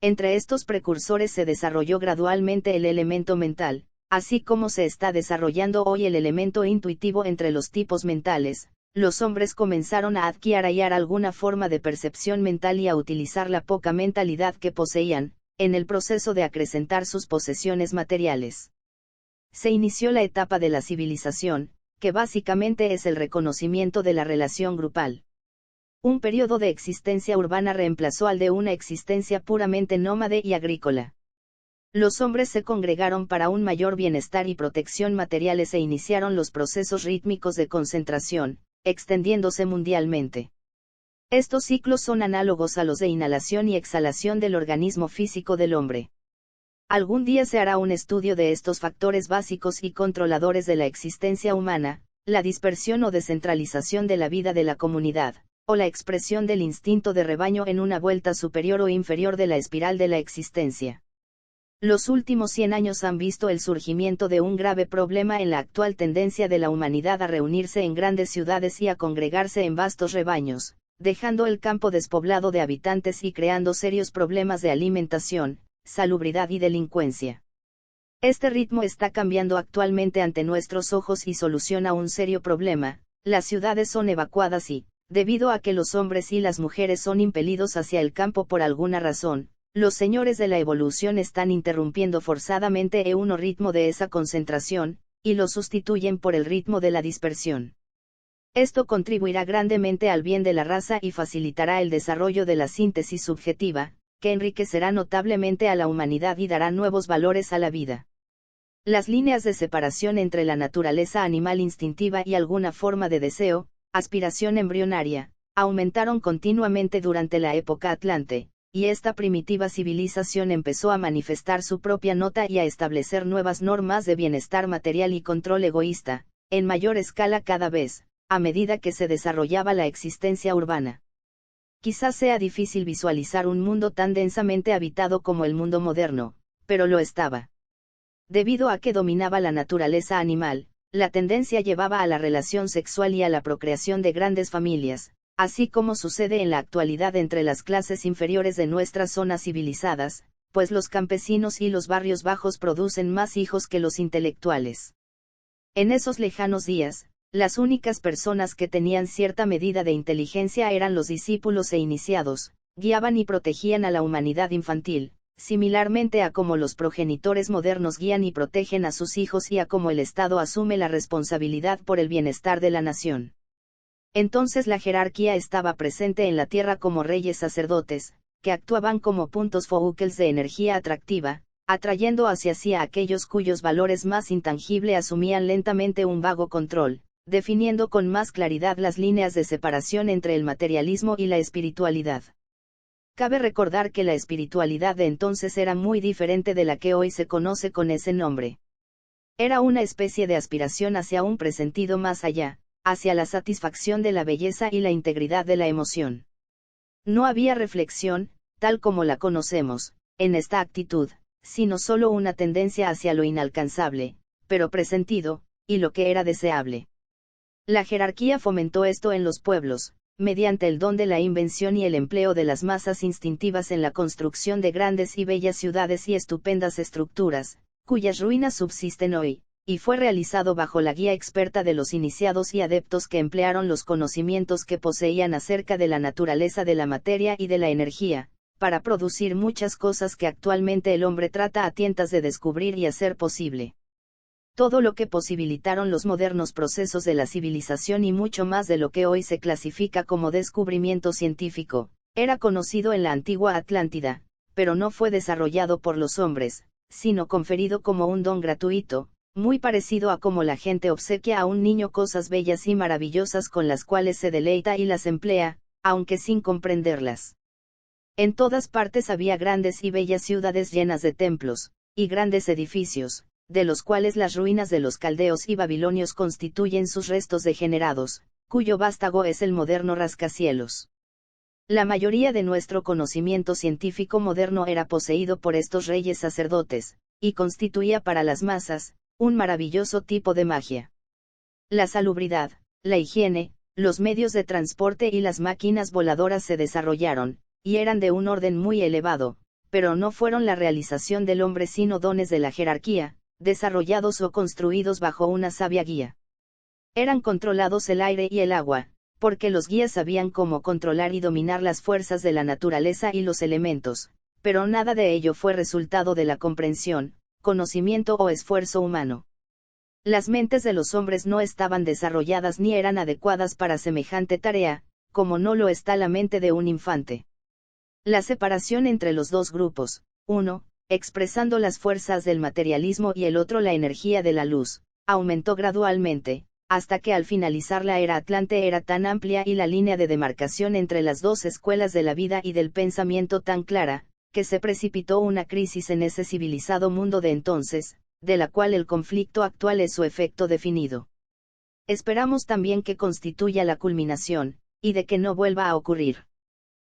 Entre estos precursores se desarrolló gradualmente el elemento mental, así como se está desarrollando hoy el elemento intuitivo entre los tipos mentales. Los hombres comenzaron a adquirir alguna forma de percepción mental y a utilizar la poca mentalidad que poseían, en el proceso de acrecentar sus posesiones materiales. Se inició la etapa de la civilización, que básicamente es el reconocimiento de la relación grupal. Un periodo de existencia urbana reemplazó al de una existencia puramente nómade y agrícola. Los hombres se congregaron para un mayor bienestar y protección materiales e iniciaron los procesos rítmicos de concentración, extendiéndose mundialmente. Estos ciclos son análogos a los de inhalación y exhalación del organismo físico del hombre. Algún día se hará un estudio de estos factores básicos y controladores de la existencia humana, la dispersión o descentralización de la vida de la comunidad, o la expresión del instinto de rebaño en una vuelta superior o inferior de la espiral de la existencia. Los últimos 100 años han visto el surgimiento de un grave problema en la actual tendencia de la humanidad a reunirse en grandes ciudades y a congregarse en vastos rebaños, dejando el campo despoblado de habitantes y creando serios problemas de alimentación, salubridad y delincuencia. Este ritmo está cambiando actualmente ante nuestros ojos y soluciona un serio problema. Las ciudades son evacuadas y, debido a que los hombres y las mujeres son impelidos hacia el campo por alguna razón, los señores de la evolución están interrumpiendo forzadamente el ritmo de esa concentración, y lo sustituyen por el ritmo de la dispersión. Esto contribuirá grandemente al bien de la raza y facilitará el desarrollo de la síntesis subjetiva, que enriquecerá notablemente a la humanidad y dará nuevos valores a la vida. Las líneas de separación entre la naturaleza animal instintiva y alguna forma de deseo, aspiración embrionaria, aumentaron continuamente durante la época Atlante, y esta primitiva civilización empezó a manifestar su propia nota y a establecer nuevas normas de bienestar material y control egoísta, en mayor escala cada vez, a medida que se desarrollaba la existencia urbana. Quizás sea difícil visualizar un mundo tan densamente habitado como el mundo moderno, pero lo estaba. Debido a que dominaba la naturaleza animal, la tendencia llevaba a la relación sexual y a la procreación de grandes familias, así como sucede en la actualidad entre las clases inferiores de nuestras zonas civilizadas, pues los campesinos y los barrios bajos producen más hijos que los intelectuales. En esos lejanos días, las únicas personas que tenían cierta medida de inteligencia eran los discípulos e iniciados, guiaban y protegían a la humanidad infantil, similarmente a cómo los progenitores modernos guían y protegen a sus hijos y a cómo el Estado asume la responsabilidad por el bienestar de la nación. Entonces la jerarquía estaba presente en la tierra como reyes sacerdotes, que actuaban como puntos focales de energía atractiva, atrayendo hacia sí a aquellos cuyos valores más intangibles asumían lentamente un vago control, definiendo con más claridad las líneas de separación entre el materialismo y la espiritualidad. Cabe recordar que la espiritualidad de entonces era muy diferente de la que hoy se conoce con ese nombre. Era una especie de aspiración hacia un presentido más allá, hacia la satisfacción de la belleza y la integridad de la emoción. No había reflexión, tal como la conocemos, en esta actitud, sino solo una tendencia hacia lo inalcanzable, pero presentido, y lo que era deseable. La jerarquía fomentó esto en los pueblos, mediante el don de la invención y el empleo de las masas instintivas en la construcción de grandes y bellas ciudades y estupendas estructuras, cuyas ruinas subsisten hoy, y fue realizado bajo la guía experta de los iniciados y adeptos que emplearon los conocimientos que poseían acerca de la naturaleza de la materia y de la energía, para producir muchas cosas que actualmente el hombre trata a tientas de descubrir y hacer posible. Todo lo que posibilitaron los modernos procesos de la civilización y mucho más de lo que hoy se clasifica como descubrimiento científico, era conocido en la antigua Atlántida, pero no fue desarrollado por los hombres, sino conferido como un don gratuito, muy parecido a cómo la gente obsequia a un niño cosas bellas y maravillosas con las cuales se deleita y las emplea, aunque sin comprenderlas. En todas partes había grandes y bellas ciudades llenas de templos, y grandes edificios, de los cuales las ruinas de los caldeos y babilonios constituyen sus restos degenerados, cuyo vástago es el moderno rascacielos. La mayoría de nuestro conocimiento científico moderno era poseído por estos reyes sacerdotes, y constituía para las masas, un maravilloso tipo de magia. La salubridad, la higiene, los medios de transporte y las máquinas voladoras se desarrollaron, y eran de un orden muy elevado, pero no fueron la realización del hombre sino dones de la jerarquía, desarrollados o construidos bajo una sabia guía. Eran controlados el aire y el agua, porque los guías sabían cómo controlar y dominar las fuerzas de la naturaleza y los elementos, pero nada de ello fue resultado de la comprensión, conocimiento o esfuerzo humano. Las mentes de los hombres no estaban desarrolladas ni eran adecuadas para semejante tarea, como no lo está la mente de un infante. La separación entre los dos grupos, uno, expresando las fuerzas del materialismo y el otro la energía de la luz, aumentó gradualmente, hasta que al finalizar la era Atlante era tan amplia y la línea de demarcación entre las dos escuelas de la vida y del pensamiento tan clara, que se precipitó una crisis en ese civilizado mundo de entonces, de la cual el conflicto actual es su efecto definido. Esperamos también que constituya la culminación, y de que no vuelva a ocurrir.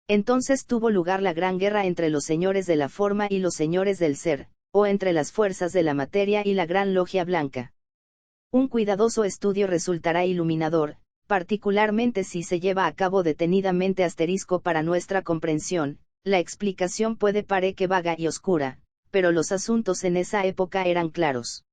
Entonces tuvo lugar la gran guerra entre los señores de la forma y los señores del ser, o entre las fuerzas de la materia y la gran logia blanca. Un cuidadoso estudio resultará iluminador, particularmente si se lleva a cabo detenidamente * para nuestra comprensión. La explicación puede parecer vaga y oscura, pero los asuntos en esa época eran claros.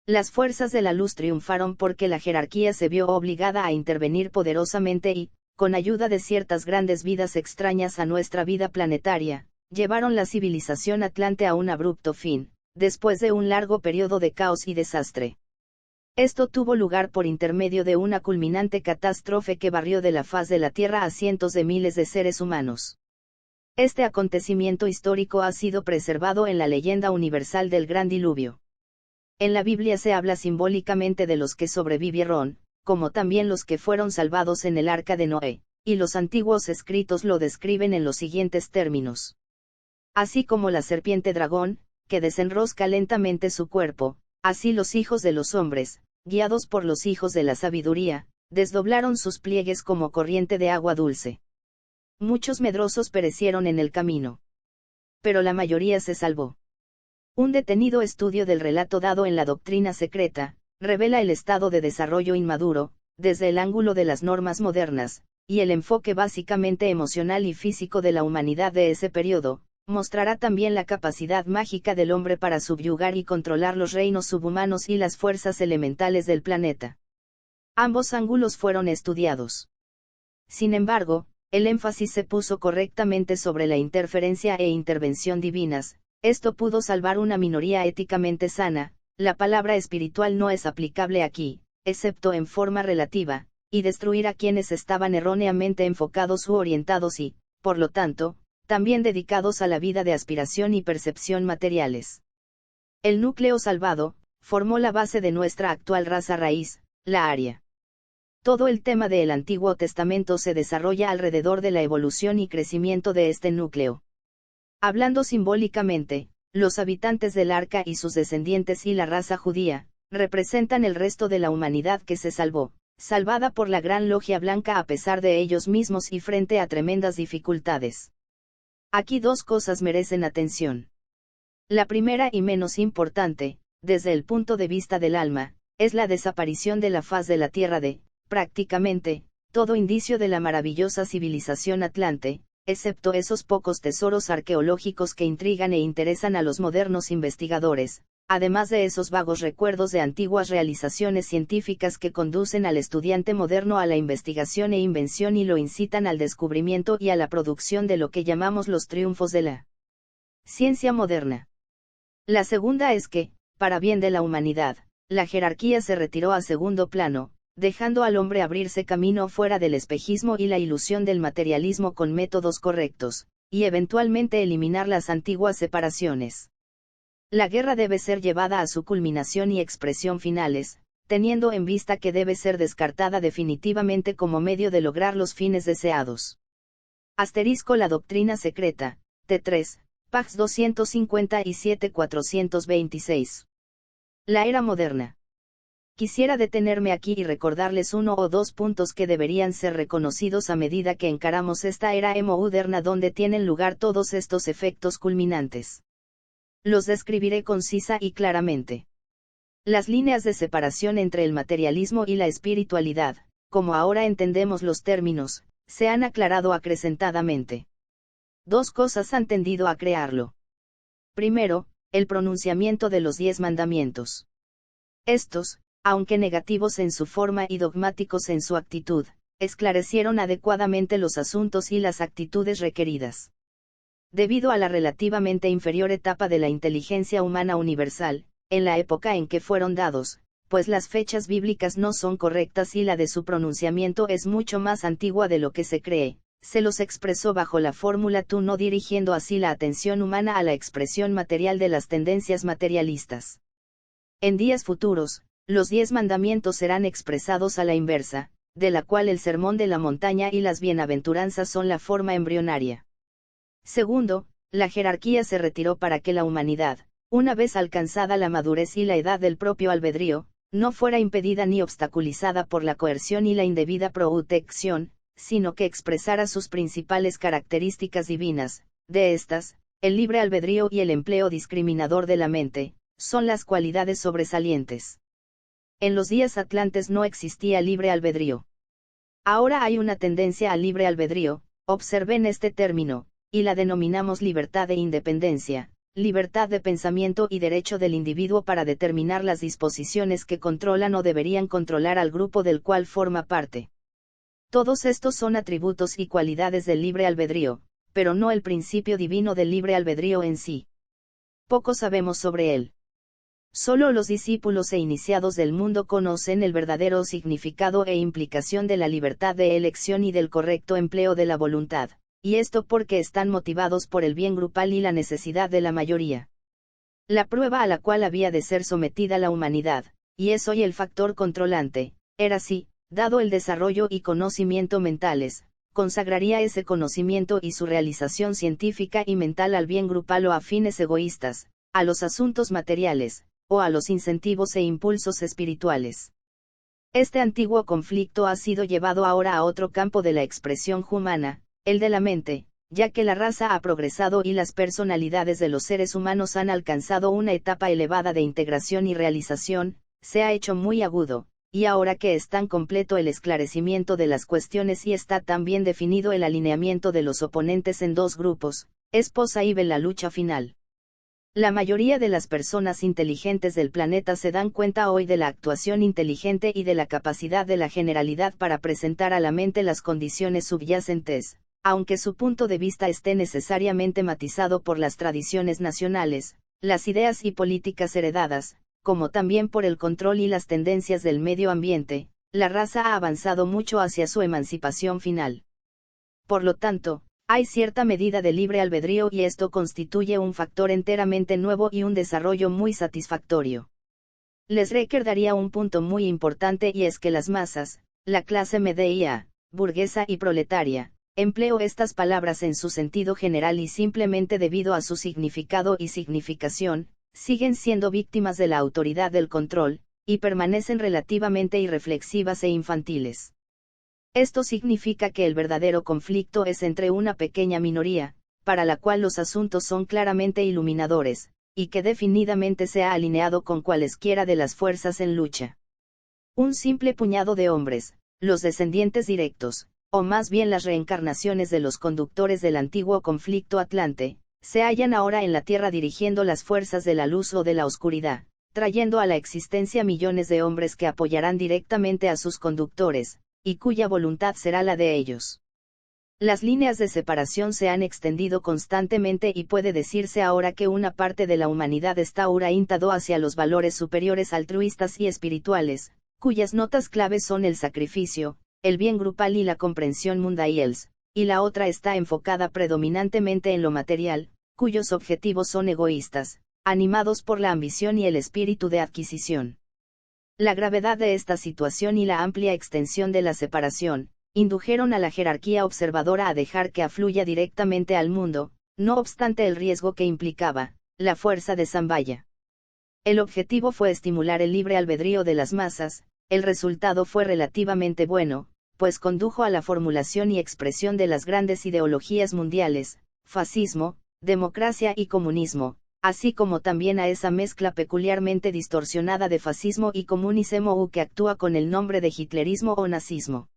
Las fuerzas de la luz triunfaron porque la jerarquía se vio obligada a intervenir poderosamente y, con ayuda de ciertas grandes vidas extrañas a nuestra vida planetaria, llevaron la civilización atlante a un abrupto fin, después de un largo periodo de caos y desastre. Esto tuvo lugar por intermedio de una culminante catástrofe que barrió de la faz de la Tierra a cientos de miles de seres humanos. Este acontecimiento histórico ha sido preservado en la leyenda universal del Gran Diluvio. En la Biblia se habla simbólicamente de los que sobrevivieron, como también los que fueron salvados en el arca de Noé, y los antiguos escritos lo describen en los siguientes términos. Así como la serpiente dragón, que desenrosca lentamente su cuerpo, así los hijos de los hombres, guiados por los hijos de la sabiduría, desdoblaron sus pliegues como corriente de agua dulce. Muchos medrosos perecieron en el camino. Pero la mayoría se salvó. Un detenido estudio del relato dado en la doctrina secreta, revela el estado de desarrollo inmaduro, desde el ángulo de las normas modernas, y el enfoque básicamente emocional y físico de la humanidad de ese periodo, mostrará también la capacidad mágica del hombre para subyugar y controlar los reinos subhumanos y las fuerzas elementales del planeta. Ambos ángulos fueron estudiados. Sin embargo, el énfasis se puso correctamente sobre la interferencia e intervención divinas. Esto pudo salvar una minoría éticamente sana. La palabra espiritual no es aplicable aquí, excepto en forma relativa, y destruir a quienes estaban erróneamente enfocados u orientados y, por lo tanto, también dedicados a la vida de aspiración y percepción materiales. El núcleo salvado, formó la base de nuestra actual raza raíz, la aria. Todo el tema del Antiguo Testamento se desarrolla alrededor de la evolución y crecimiento de este núcleo. Hablando simbólicamente, los habitantes del arca y sus descendientes y la raza judía, representan el resto de la humanidad que se salvó, salvada por la gran logia blanca a pesar de ellos mismos y frente a tremendas dificultades. Aquí dos cosas merecen atención. La primera y menos importante, desde el punto de vista del alma, es la desaparición de la faz de la tierra de, prácticamente, todo indicio de la maravillosa civilización atlante, excepto esos pocos tesoros arqueológicos que intrigan e interesan a los modernos investigadores, además de esos vagos recuerdos de antiguas realizaciones científicas que conducen al estudiante moderno a la investigación e invención y lo incitan al descubrimiento y a la producción de lo que llamamos los triunfos de la ciencia moderna. La segunda es que, para bien de la humanidad, la jerarquía se retiró a segundo plano, dejando al hombre abrirse camino fuera del espejismo y la ilusión del materialismo con métodos correctos, y eventualmente eliminar las antiguas separaciones. La guerra debe ser llevada a su culminación y expresión finales, teniendo en vista que debe ser descartada definitivamente como medio de lograr los fines deseados. Asterisco la doctrina secreta, T3, Pax 257-426. La era moderna. Quisiera detenerme aquí y recordarles uno o dos puntos que deberían ser reconocidos a medida que encaramos esta era moderna donde tienen lugar todos estos efectos culminantes. Los describiré concisa y claramente. Las líneas de separación entre el materialismo y la espiritualidad, como ahora entendemos los términos, se han aclarado acrecentadamente. Dos cosas han tendido a crearlo. Primero, el pronunciamiento de los 10 mandamientos. Estos, aunque negativos en su forma y dogmáticos en su actitud, esclarecieron adecuadamente los asuntos y las actitudes requeridas. Debido a la relativamente inferior etapa de la inteligencia humana universal, en la época en que fueron dados, pues las fechas bíblicas no son correctas y la de su pronunciamiento es mucho más antigua de lo que se cree, se los expresó bajo la fórmula tú no dirigiendo así la atención humana a la expresión material de las tendencias materialistas. En días futuros, los 10 mandamientos serán expresados a la inversa, de la cual el sermón de la montaña y las bienaventuranzas son la forma embrionaria. Segundo, la jerarquía se retiró para que la humanidad, una vez alcanzada la madurez y la edad del propio albedrío, no fuera impedida ni obstaculizada por la coerción y la indebida protección, sino que expresara sus principales características divinas. De estas, el libre albedrío y el empleo discriminador de la mente, son las cualidades sobresalientes. En los días atlantes no existía libre albedrío. Ahora hay una tendencia al libre albedrío, observen este término, y la denominamos libertad e independencia, libertad de pensamiento y derecho del individuo para determinar las disposiciones que controlan o deberían controlar al grupo del cual forma parte. Todos estos son atributos y cualidades del libre albedrío, pero no el principio divino del libre albedrío en sí. Poco sabemos sobre él. Solo los discípulos e iniciados del mundo conocen el verdadero significado e implicación de la libertad de elección y del correcto empleo de la voluntad, y esto porque están motivados por el bien grupal y la necesidad de la mayoría. La prueba a la cual había de ser sometida la humanidad, y es hoy el factor controlante, era si, dado el desarrollo y conocimiento mentales, consagraría ese conocimiento y su realización científica y mental al bien grupal o a fines egoístas, a los asuntos materiales, o a los incentivos e impulsos espirituales. Este antiguo conflicto ha sido llevado ahora a otro campo de la expresión humana, el de la mente, ya que la raza ha progresado y las personalidades de los seres humanos han alcanzado una etapa elevada de integración y realización, se ha hecho muy agudo, y ahora que es tan completo el esclarecimiento de las cuestiones y está tan bien definido el alineamiento de los oponentes en dos grupos, es posible la lucha final. La mayoría de las personas inteligentes del planeta se dan cuenta hoy de la actuación inteligente y de la capacidad de la generalidad para presentar a la mente las condiciones subyacentes, aunque su punto de vista esté necesariamente matizado por las tradiciones nacionales, las ideas y políticas heredadas, como también por el control y las tendencias del medio ambiente. La raza ha avanzado mucho hacia su emancipación final. Por lo tanto, hay cierta medida de libre albedrío y esto constituye un factor enteramente nuevo y un desarrollo muy satisfactorio. Les recordaría un punto muy importante y es que las masas, la clase media, burguesa y proletaria, empleo estas palabras en su sentido general y simplemente debido a su significado y significación, siguen siendo víctimas de la autoridad del control, y permanecen relativamente irreflexivas e infantiles. Esto significa que el verdadero conflicto es entre una pequeña minoría, para la cual los asuntos son claramente iluminadores, y que definidamente se ha alineado con cualesquiera de las fuerzas en lucha. Un simple puñado de hombres, los descendientes directos, o más bien las reencarnaciones de los conductores del antiguo conflicto atlante, se hallan ahora en la Tierra dirigiendo las fuerzas de la luz o de la oscuridad, trayendo a la existencia millones de hombres que apoyarán directamente a sus conductores, y cuya voluntad será la de ellos. Las líneas de separación se han extendido constantemente y puede decirse ahora que una parte de la humanidad está ahora orientado hacia los valores superiores altruistas y espirituales, cuyas notas claves son el sacrificio, el bien grupal y la comprensión mundiales, y la otra está enfocada predominantemente en lo material, cuyos objetivos son egoístas, animados por la ambición y el espíritu de adquisición. La gravedad de esta situación y la amplia extensión de la separación, indujeron a la jerarquía observadora a dejar que afluya directamente al mundo, no obstante el riesgo que implicaba, la fuerza de Zambaya. El objetivo fue estimular el libre albedrío de las masas, el resultado fue relativamente bueno, pues condujo a la formulación y expresión de las grandes ideologías mundiales, fascismo, democracia y comunismo, así como también a esa mezcla peculiarmente distorsionada de fascismo y comunismo que actúa con el nombre de hitlerismo o nazismo.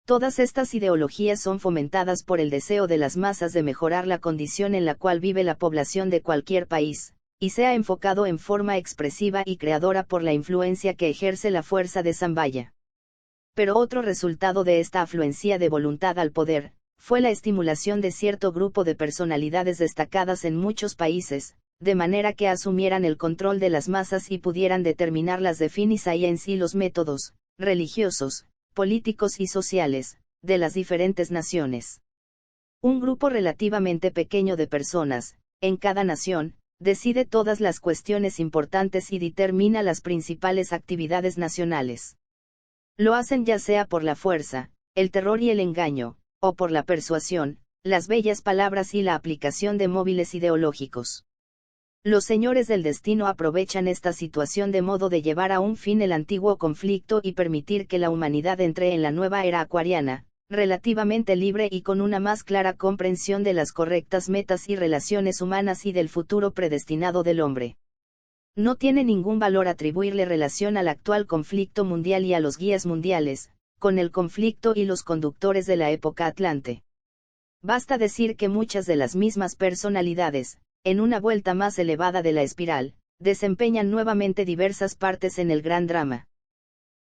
Todas estas ideologías son fomentadas por el deseo de las masas de mejorar la condición en la cual vive la población de cualquier país, y se ha enfocado en forma expresiva y creadora por la influencia que ejerce la fuerza de Zambaya. Pero otro resultado de esta afluencia de voluntad al poder, fue la estimulación de cierto grupo de personalidades destacadas en muchos países, de manera que asumieran el control de las masas y pudieran determinar las definiciones y los métodos, religiosos, políticos y sociales, de las diferentes naciones. Un grupo relativamente pequeño de personas, en cada nación, decide todas las cuestiones importantes y determina las principales actividades nacionales. Lo hacen ya sea por la fuerza, el terror y el engaño, o por la persuasión, las bellas palabras y la aplicación de móviles ideológicos. Los señores del destino aprovechan esta situación de modo de llevar a un fin el antiguo conflicto y permitir que la humanidad entre en la nueva era acuariana, relativamente libre y con una más clara comprensión de las correctas metas y relaciones humanas y del futuro predestinado del hombre. No tiene ningún valor atribuirle relación al actual conflicto mundial y a los guías mundiales, con el conflicto y los conductores de la época atlante. Basta decir que muchas de las mismas personalidades, en una vuelta más elevada de la espiral, desempeñan nuevamente diversas partes en el gran drama.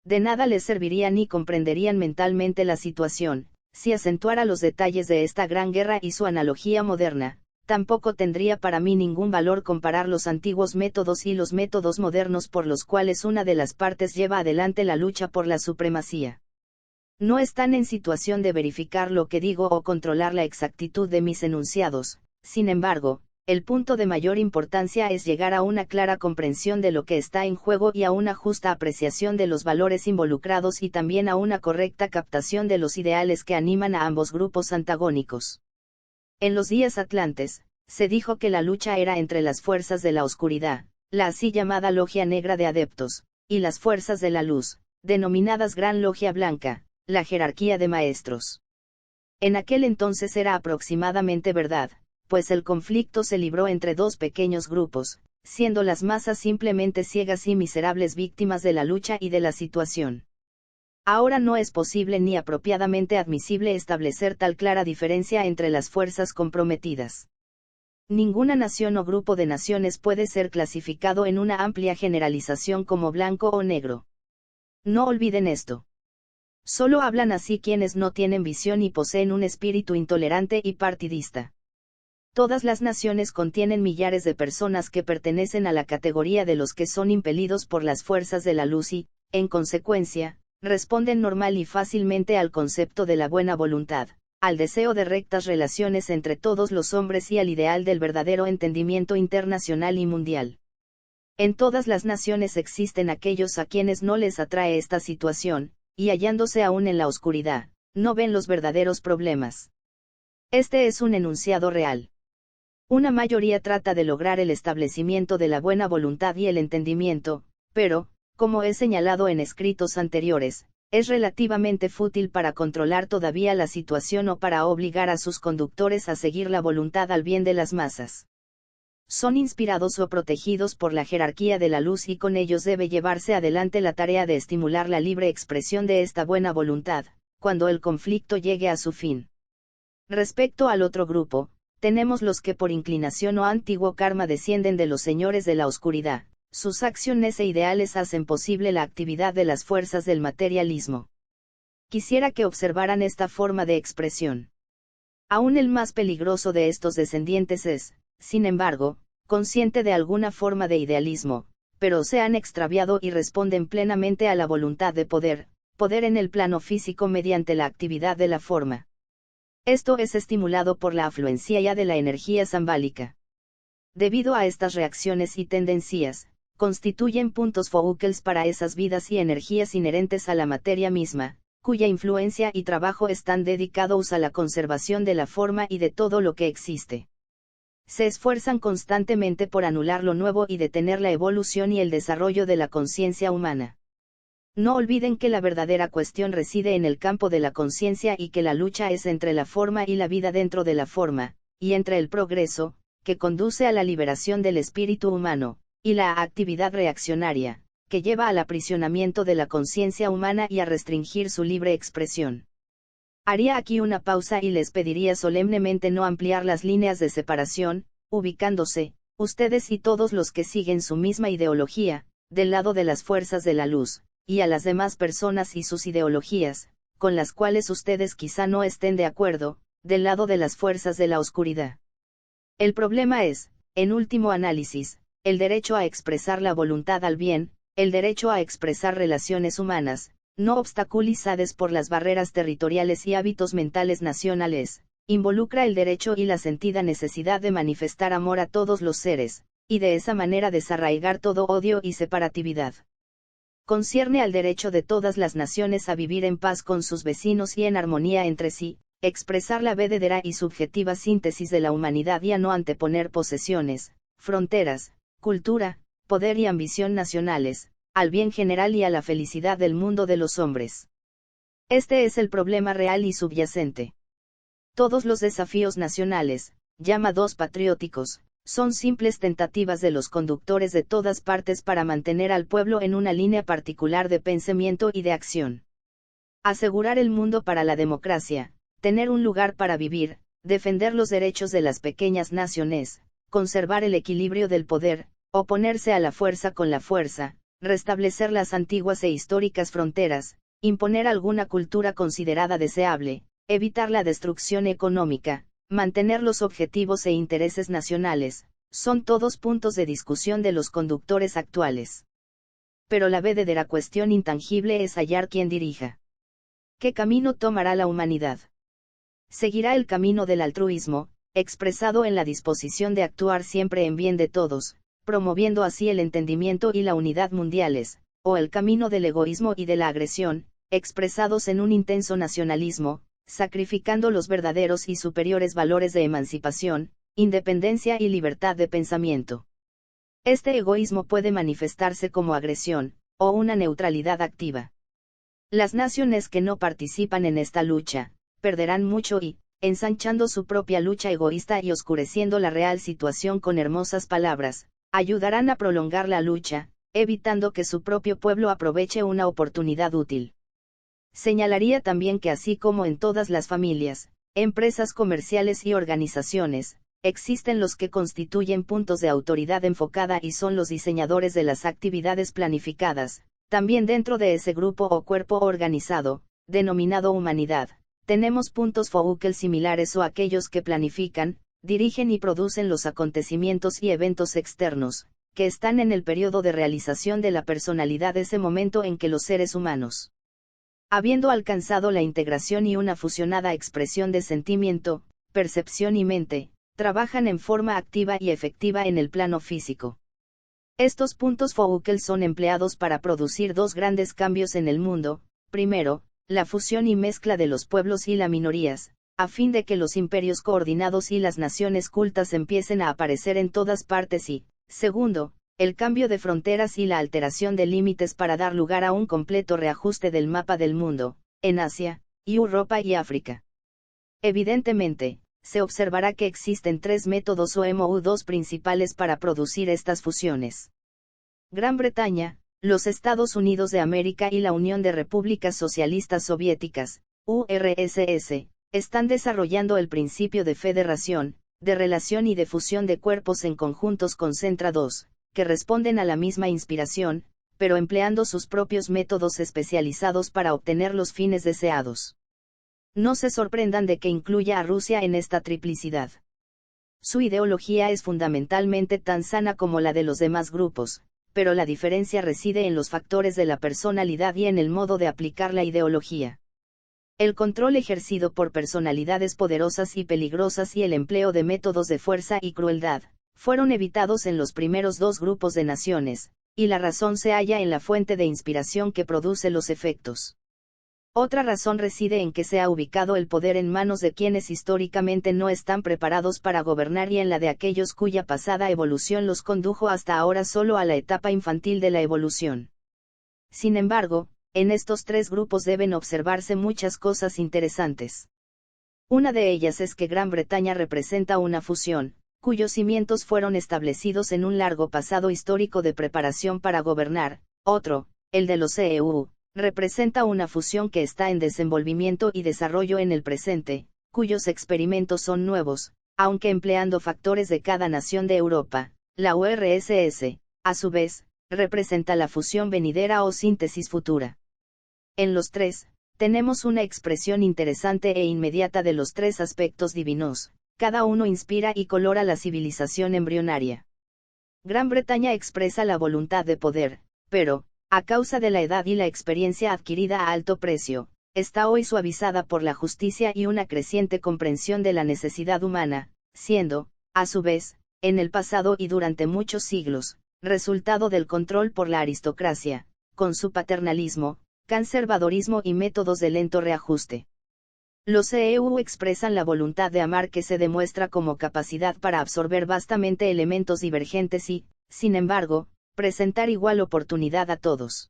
De nada les serviría ni comprenderían mentalmente la situación, si acentuara los detalles de esta gran guerra y su analogía moderna. Tampoco tendría para mí ningún valor comparar los antiguos métodos y los métodos modernos por los cuales una de las partes lleva adelante la lucha por la supremacía. No están en situación de verificar lo que digo o controlar la exactitud de mis enunciados. Sin embargo, el punto de mayor importancia es llegar a una clara comprensión de lo que está en juego y a una justa apreciación de los valores involucrados y también a una correcta captación de los ideales que animan a ambos grupos antagónicos. En los días atlantes, se dijo que la lucha era entre las fuerzas de la oscuridad, la así llamada Logia Negra de Adeptos, y las fuerzas de la luz, denominadas Gran Logia Blanca, la jerarquía de maestros. En aquel entonces era aproximadamente verdad, pues el conflicto se libró entre dos pequeños grupos, siendo las masas simplemente ciegas y miserables víctimas de la lucha y de la situación. Ahora no es posible ni apropiadamente admisible establecer tal clara diferencia entre las fuerzas comprometidas. Ninguna nación o grupo de naciones puede ser clasificado en una amplia generalización como blanco o negro. No olviden esto. Solo hablan así quienes no tienen visión y poseen un espíritu intolerante y partidista. Todas las naciones contienen millares de personas que pertenecen a la categoría de los que son impelidos por las fuerzas de la luz y, en consecuencia, responden normal y fácilmente al concepto de la buena voluntad, al deseo de rectas relaciones entre todos los hombres y al ideal del verdadero entendimiento internacional y mundial. En todas las naciones existen aquellos a quienes no les atrae esta situación, y hallándose aún en la oscuridad, no ven los verdaderos problemas. Este es un enunciado real. Una mayoría trata de lograr el establecimiento de la buena voluntad y el entendimiento, pero, como he señalado en escritos anteriores, es relativamente fútil para controlar todavía la situación o para obligar a sus conductores a seguir la voluntad al bien de las masas. Son inspirados o protegidos por la jerarquía de la luz y con ellos debe llevarse adelante la tarea de estimular la libre expresión de esta buena voluntad, cuando el conflicto llegue a su fin. Respecto al otro grupo, tenemos los que por inclinación o antiguo karma descienden de los señores de la oscuridad. Sus acciones e ideales hacen posible la actividad de las fuerzas del materialismo. Quisiera que observaran esta forma de expresión. Aún el más peligroso de estos descendientes es, sin embargo, consciente de alguna forma de idealismo, pero se han extraviado y responden plenamente a la voluntad de poder en el plano físico mediante la actividad de la forma. Esto es estimulado por la afluencia ya de la energía sambálica. Debido a estas reacciones y tendencias, constituyen puntos focales para esas vidas y energías inherentes a la materia misma, cuya influencia y trabajo están dedicados a la conservación de la forma y de todo lo que existe. Se esfuerzan constantemente por anular lo nuevo y detener la evolución y el desarrollo de la conciencia humana. No olviden que la verdadera cuestión reside en el campo de la conciencia y que la lucha es entre la forma y la vida dentro de la forma, y entre el progreso, que conduce a la liberación del espíritu humano, y la actividad reaccionaria, que lleva al aprisionamiento de la conciencia humana y a restringir su libre expresión. Haría aquí una pausa y les pediría solemnemente no ampliar las líneas de separación, ubicándose, ustedes y todos los que siguen su misma ideología, del lado de las fuerzas de la luz, y a las demás personas y sus ideologías, con las cuales ustedes quizá no estén de acuerdo, del lado de las fuerzas de la oscuridad. El problema es, en último análisis, el derecho a expresar la voluntad al bien, el derecho a expresar relaciones humanas, no obstaculizadas por las barreras territoriales y hábitos mentales nacionales, involucra el derecho y la sentida necesidad de manifestar amor a todos los seres, y de esa manera desarraigar todo odio y separatividad. Concierne al derecho de todas las naciones a vivir en paz con sus vecinos y en armonía entre sí, expresar la verdadera y subjetiva síntesis de la humanidad y a no anteponer posesiones, fronteras, cultura, poder y ambición nacionales, al bien general y a la felicidad del mundo de los hombres. Este es el problema real y subyacente. Todos los desafíos nacionales, llamados patrióticos, son simples tentativas de los conductores de todas partes para mantener al pueblo en una línea particular de pensamiento y de acción. Asegurar el mundo para la democracia, tener un lugar para vivir, defender los derechos de las pequeñas naciones, conservar el equilibrio del poder, oponerse a la fuerza con la fuerza, restablecer las antiguas e históricas fronteras, imponer alguna cultura considerada deseable, evitar la destrucción económica, mantener los objetivos e intereses nacionales, son todos puntos de discusión de los conductores actuales. Pero la verdadera cuestión intangible es hallar quién dirija. ¿Qué camino tomará la humanidad? ¿Seguirá el camino del altruismo, expresado en la disposición de actuar siempre en bien de todos, promoviendo así el entendimiento y la unidad mundiales, o el camino del egoísmo y de la agresión, expresados en un intenso nacionalismo, sacrificando los verdaderos y superiores valores de emancipación, independencia y libertad de pensamiento? Este egoísmo puede manifestarse como agresión, o una neutralidad activa. Las naciones que no participan en esta lucha, perderán mucho y, ensanchando su propia lucha egoísta y oscureciendo la real situación con hermosas palabras, ayudarán a prolongar la lucha, evitando que su propio pueblo aproveche una oportunidad útil. Señalaría también que así como en todas las familias, empresas comerciales y organizaciones, existen los que constituyen puntos de autoridad enfocada y son los diseñadores de las actividades planificadas, también dentro de ese grupo o cuerpo organizado, denominado humanidad, tenemos puntos focal similares o aquellos que planifican, dirigen y producen los acontecimientos y eventos externos, que están en el periodo de realización de la personalidad, ese momento en que los seres humanos, habiendo alcanzado la integración y una fusionada expresión de sentimiento, percepción y mente, trabajan en forma activa y efectiva en el plano físico. Estos puntos focal son empleados para producir dos grandes cambios en el mundo: primero, la fusión y mezcla de los pueblos y las minorías, a fin de que los imperios coordinados y las naciones cultas empiecen a aparecer en todas partes y, segundo, el cambio de fronteras y la alteración de límites para dar lugar a un completo reajuste del mapa del mundo, en Asia, Europa y África. Evidentemente, se observará que existen tres métodos o MOU2 principales para producir estas fusiones. Gran Bretaña, los Estados Unidos de América y la Unión de Repúblicas Socialistas Soviéticas, URSS, están desarrollando el principio de federación, de relación y de fusión de cuerpos en conjuntos concentrados, que responden a la misma inspiración, pero empleando sus propios métodos especializados para obtener los fines deseados. No se sorprendan de que incluya a Rusia en esta triplicidad. Su ideología es fundamentalmente tan sana como la de los demás grupos, pero la diferencia reside en los factores de la personalidad y en el modo de aplicar la ideología. El control ejercido por personalidades poderosas y peligrosas y el empleo de métodos de fuerza y crueldad, fueron evitados en los primeros dos grupos de naciones, y la razón se halla en la fuente de inspiración que produce los efectos. Otra razón reside en que se ha ubicado el poder en manos de quienes históricamente no están preparados para gobernar y en la de aquellos cuya pasada evolución los condujo hasta ahora solo a la etapa infantil de la evolución. Sin embargo, en estos tres grupos deben observarse muchas cosas interesantes. Una de ellas es que Gran Bretaña representa una fusión, cuyos cimientos fueron establecidos en un largo pasado histórico de preparación para gobernar. Otro, el de los EU, representa una fusión que está en desenvolvimiento y desarrollo en el presente, cuyos experimentos son nuevos, aunque empleando factores de cada nación de Europa. La URSS, a su vez, representa la fusión venidera o síntesis futura. En los tres, tenemos una expresión interesante e inmediata de los tres aspectos divinos, cada uno inspira y colora la civilización embrionaria. Gran Bretaña expresa la voluntad de poder, pero, a causa de la edad y la experiencia adquirida a alto precio, está hoy suavizada por la justicia y una creciente comprensión de la necesidad humana, siendo, a su vez, en el pasado y durante muchos siglos, resultado del control por la aristocracia, con su paternalismo, conservadorismo y métodos de lento reajuste. Los EU expresan la voluntad de amar que se demuestra como capacidad para absorber vastamente elementos divergentes y, sin embargo, presentar igual oportunidad a todos.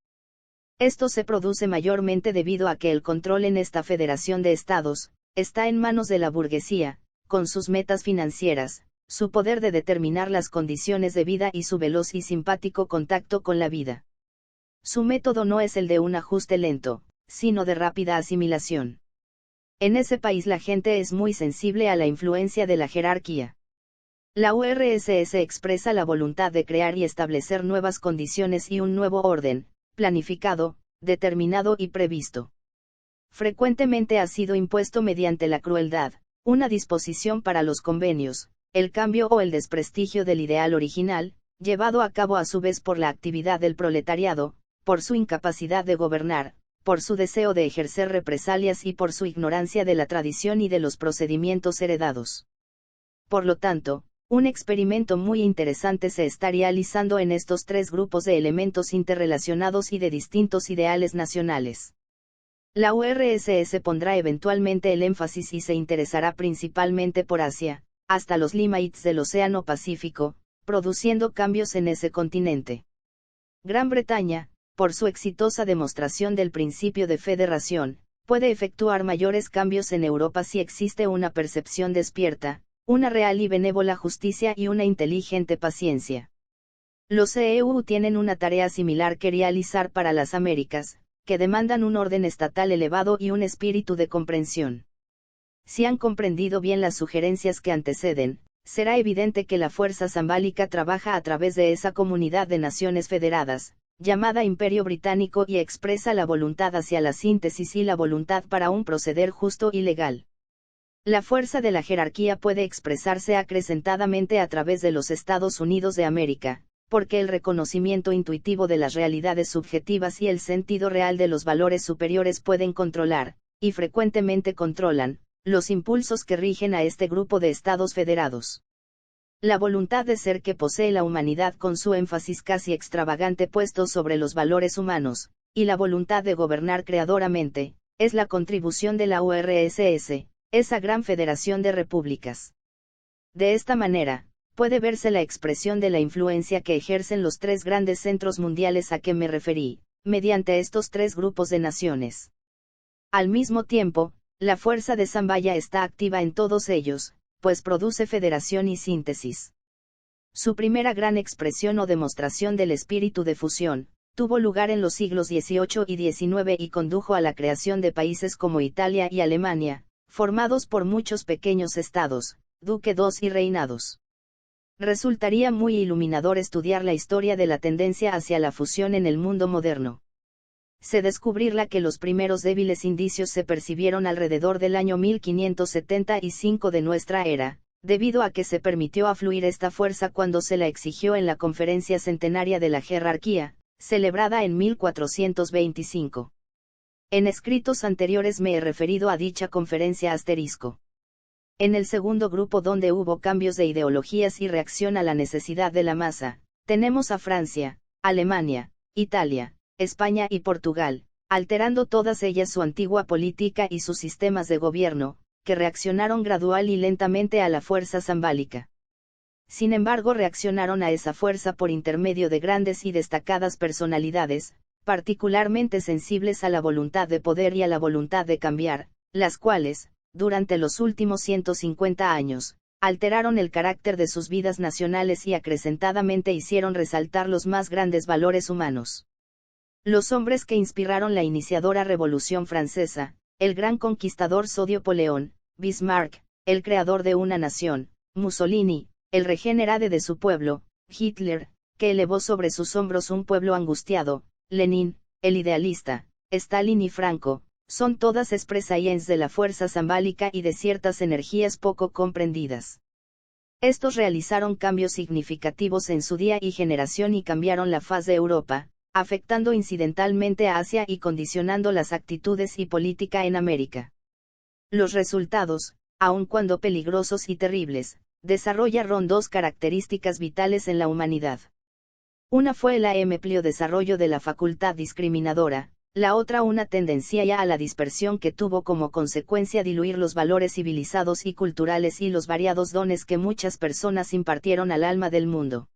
Esto se produce mayormente debido a que el control en esta federación de estados, está en manos de la burguesía, con sus metas financieras, su poder de determinar las condiciones de vida y su veloz y simpático contacto con la vida. Su método no es el de un ajuste lento, sino de rápida asimilación. En ese país la gente es muy sensible a la influencia de la jerarquía. La URSS expresa la voluntad de crear y establecer nuevas condiciones y un nuevo orden, planificado, determinado y previsto. Frecuentemente ha sido impuesto mediante la crueldad, una disposición para los convenios, el cambio o el desprestigio del ideal original, llevado a cabo a su vez por la actividad del proletariado, por su incapacidad de gobernar, por su deseo de ejercer represalias y por su ignorancia de la tradición y de los procedimientos heredados. Por lo tanto, un experimento muy interesante se está realizando en estos tres grupos de elementos interrelacionados y de distintos ideales nacionales. La URSS pondrá eventualmente el énfasis y se interesará principalmente por Asia, hasta los límites del Océano Pacífico, produciendo cambios en ese continente. Gran Bretaña, por su exitosa demostración del principio de federación, puede efectuar mayores cambios en Europa si existe una percepción despierta, una real y benévola justicia y una inteligente paciencia. Los EU tienen una tarea similar que realizar para las Américas, que demandan un orden estatal elevado y un espíritu de comprensión. Si han comprendido bien las sugerencias que anteceden, será evidente que la fuerza zambálica trabaja a través de esa comunidad de naciones federadas, llamada Imperio Británico, y expresa la voluntad hacia la síntesis y la voluntad para un proceder justo y legal. La fuerza de la jerarquía puede expresarse acrecentadamente a través de los Estados Unidos de América, porque el reconocimiento intuitivo de las realidades subjetivas y el sentido real de los valores superiores pueden controlar, y frecuentemente controlan, los impulsos que rigen a este grupo de estados federados. La voluntad de ser que posee la humanidad con su énfasis casi extravagante puesto sobre los valores humanos, y la voluntad de gobernar creadoramente, es la contribución de la URSS, esa gran federación de repúblicas. De esta manera, puede verse la expresión de la influencia que ejercen los tres grandes centros mundiales a que me referí, mediante estos tres grupos de naciones. Al mismo tiempo, la fuerza de Zambaya está activa en todos ellos, pues produce federación y síntesis. Su primera gran expresión o demostración del espíritu de fusión, tuvo lugar en los siglos XVIII y XIX y condujo a la creación de países como Italia y Alemania, formados por muchos pequeños estados, duquedos y reinados. Resultaría muy iluminador estudiar la historia de la tendencia hacia la fusión en el mundo moderno. Se descubrirá que los primeros débiles indicios se percibieron alrededor del año 1575 de nuestra era, debido a que se permitió afluir esta fuerza cuando se la exigió en la Conferencia Centenaria de la Jerarquía, celebrada en 1425. En escritos anteriores me he referido a dicha conferencia asterisco. En el segundo grupo, donde hubo cambios de ideologías y reacción a la necesidad de la masa, tenemos a Francia, Alemania, Italia, España y Portugal, alterando todas ellas su antigua política y sus sistemas de gobierno, que reaccionaron gradual y lentamente a la fuerza zambálica. Sin embargo, reaccionaron a esa fuerza por intermedio de grandes y destacadas personalidades, particularmente sensibles a la voluntad de poder y a la voluntad de cambiar, las cuales, durante los últimos 150 años, alteraron el carácter de sus vidas nacionales y acrecentadamente hicieron resaltar los más grandes valores humanos. Los hombres que inspiraron la iniciadora Revolución Francesa, el gran conquistador Napoleón, Bismarck, el creador de una nación, Mussolini, el regenerade de su pueblo, Hitler, que elevó sobre sus hombros un pueblo angustiado, Lenin, el idealista, Stalin y Franco, son todas expresiones de la fuerza zambálica y de ciertas energías poco comprendidas. Estos realizaron cambios significativos en su día y generación y cambiaron la faz de Europa, afectando incidentalmente a Asia y condicionando las actitudes y política en América. Los resultados, aun cuando peligrosos y terribles, desarrollaron dos características vitales en la humanidad. Una fue el amplio desarrollo de la facultad discriminadora, la otra una tendencia ya a la dispersión que tuvo como consecuencia diluir los valores civilizados y culturales y los variados dones que muchas personas impartieron al alma del mundo.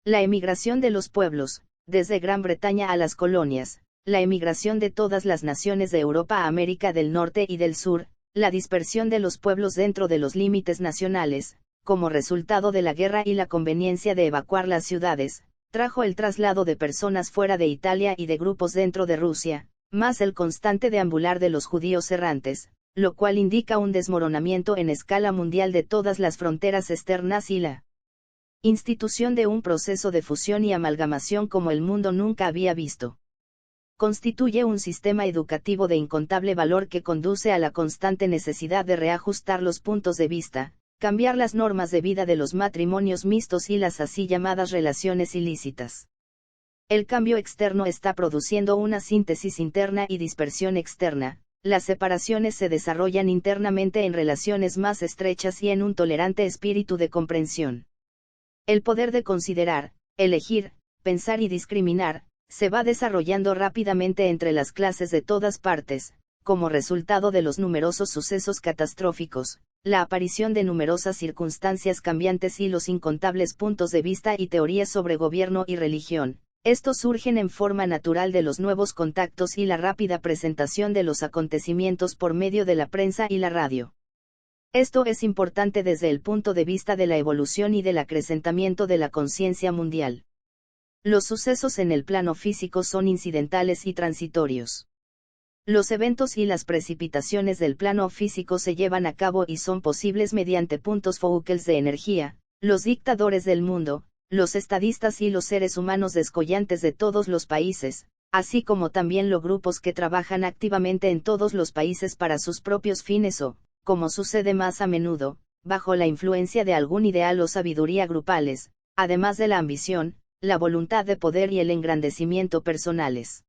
La emigración de los pueblos, desde Gran Bretaña a las colonias, la emigración de todas las naciones de Europa a América del Norte y del Sur, la dispersión de los pueblos dentro de los límites nacionales, como resultado de la guerra y la conveniencia de evacuar las ciudades, trajo el traslado de personas fuera de Italia y de grupos dentro de Rusia, más el constante deambular de los judíos errantes, lo cual indica un desmoronamiento en escala mundial de todas las fronteras externas y la Institución de un proceso de fusión y amalgamación como el mundo nunca había visto. Constituye un sistema educativo de incontable valor que conduce a la constante necesidad de reajustar los puntos de vista, cambiar las normas de vida de los matrimonios mixtos y las así llamadas relaciones ilícitas. El cambio externo está produciendo una síntesis interna y dispersión externa. Las separaciones se desarrollan internamente en relaciones más estrechas y en un tolerante espíritu de comprensión. El poder de considerar, elegir, pensar y discriminar, se va desarrollando rápidamente entre las clases de todas partes, como resultado de los numerosos sucesos catastróficos, la aparición de numerosas circunstancias cambiantes y los incontables puntos de vista y teorías sobre gobierno y religión. Estos surgen en forma natural de los nuevos contactos y la rápida presentación de los acontecimientos por medio de la prensa y la radio. Esto es importante desde el punto de vista de la evolución y del acrecentamiento de la conciencia mundial. Los sucesos en el plano físico son incidentales y transitorios. Los eventos y las precipitaciones del plano físico se llevan a cabo y son posibles mediante puntos focales de energía. Los dictadores del mundo, los estadistas y los seres humanos descollantes de todos los países, así como también los grupos que trabajan activamente en todos los países para sus propios fines o, como sucede más a menudo, bajo la influencia de algún ideal o sabiduría grupales, además de la ambición, la voluntad de poder y el engrandecimiento personales.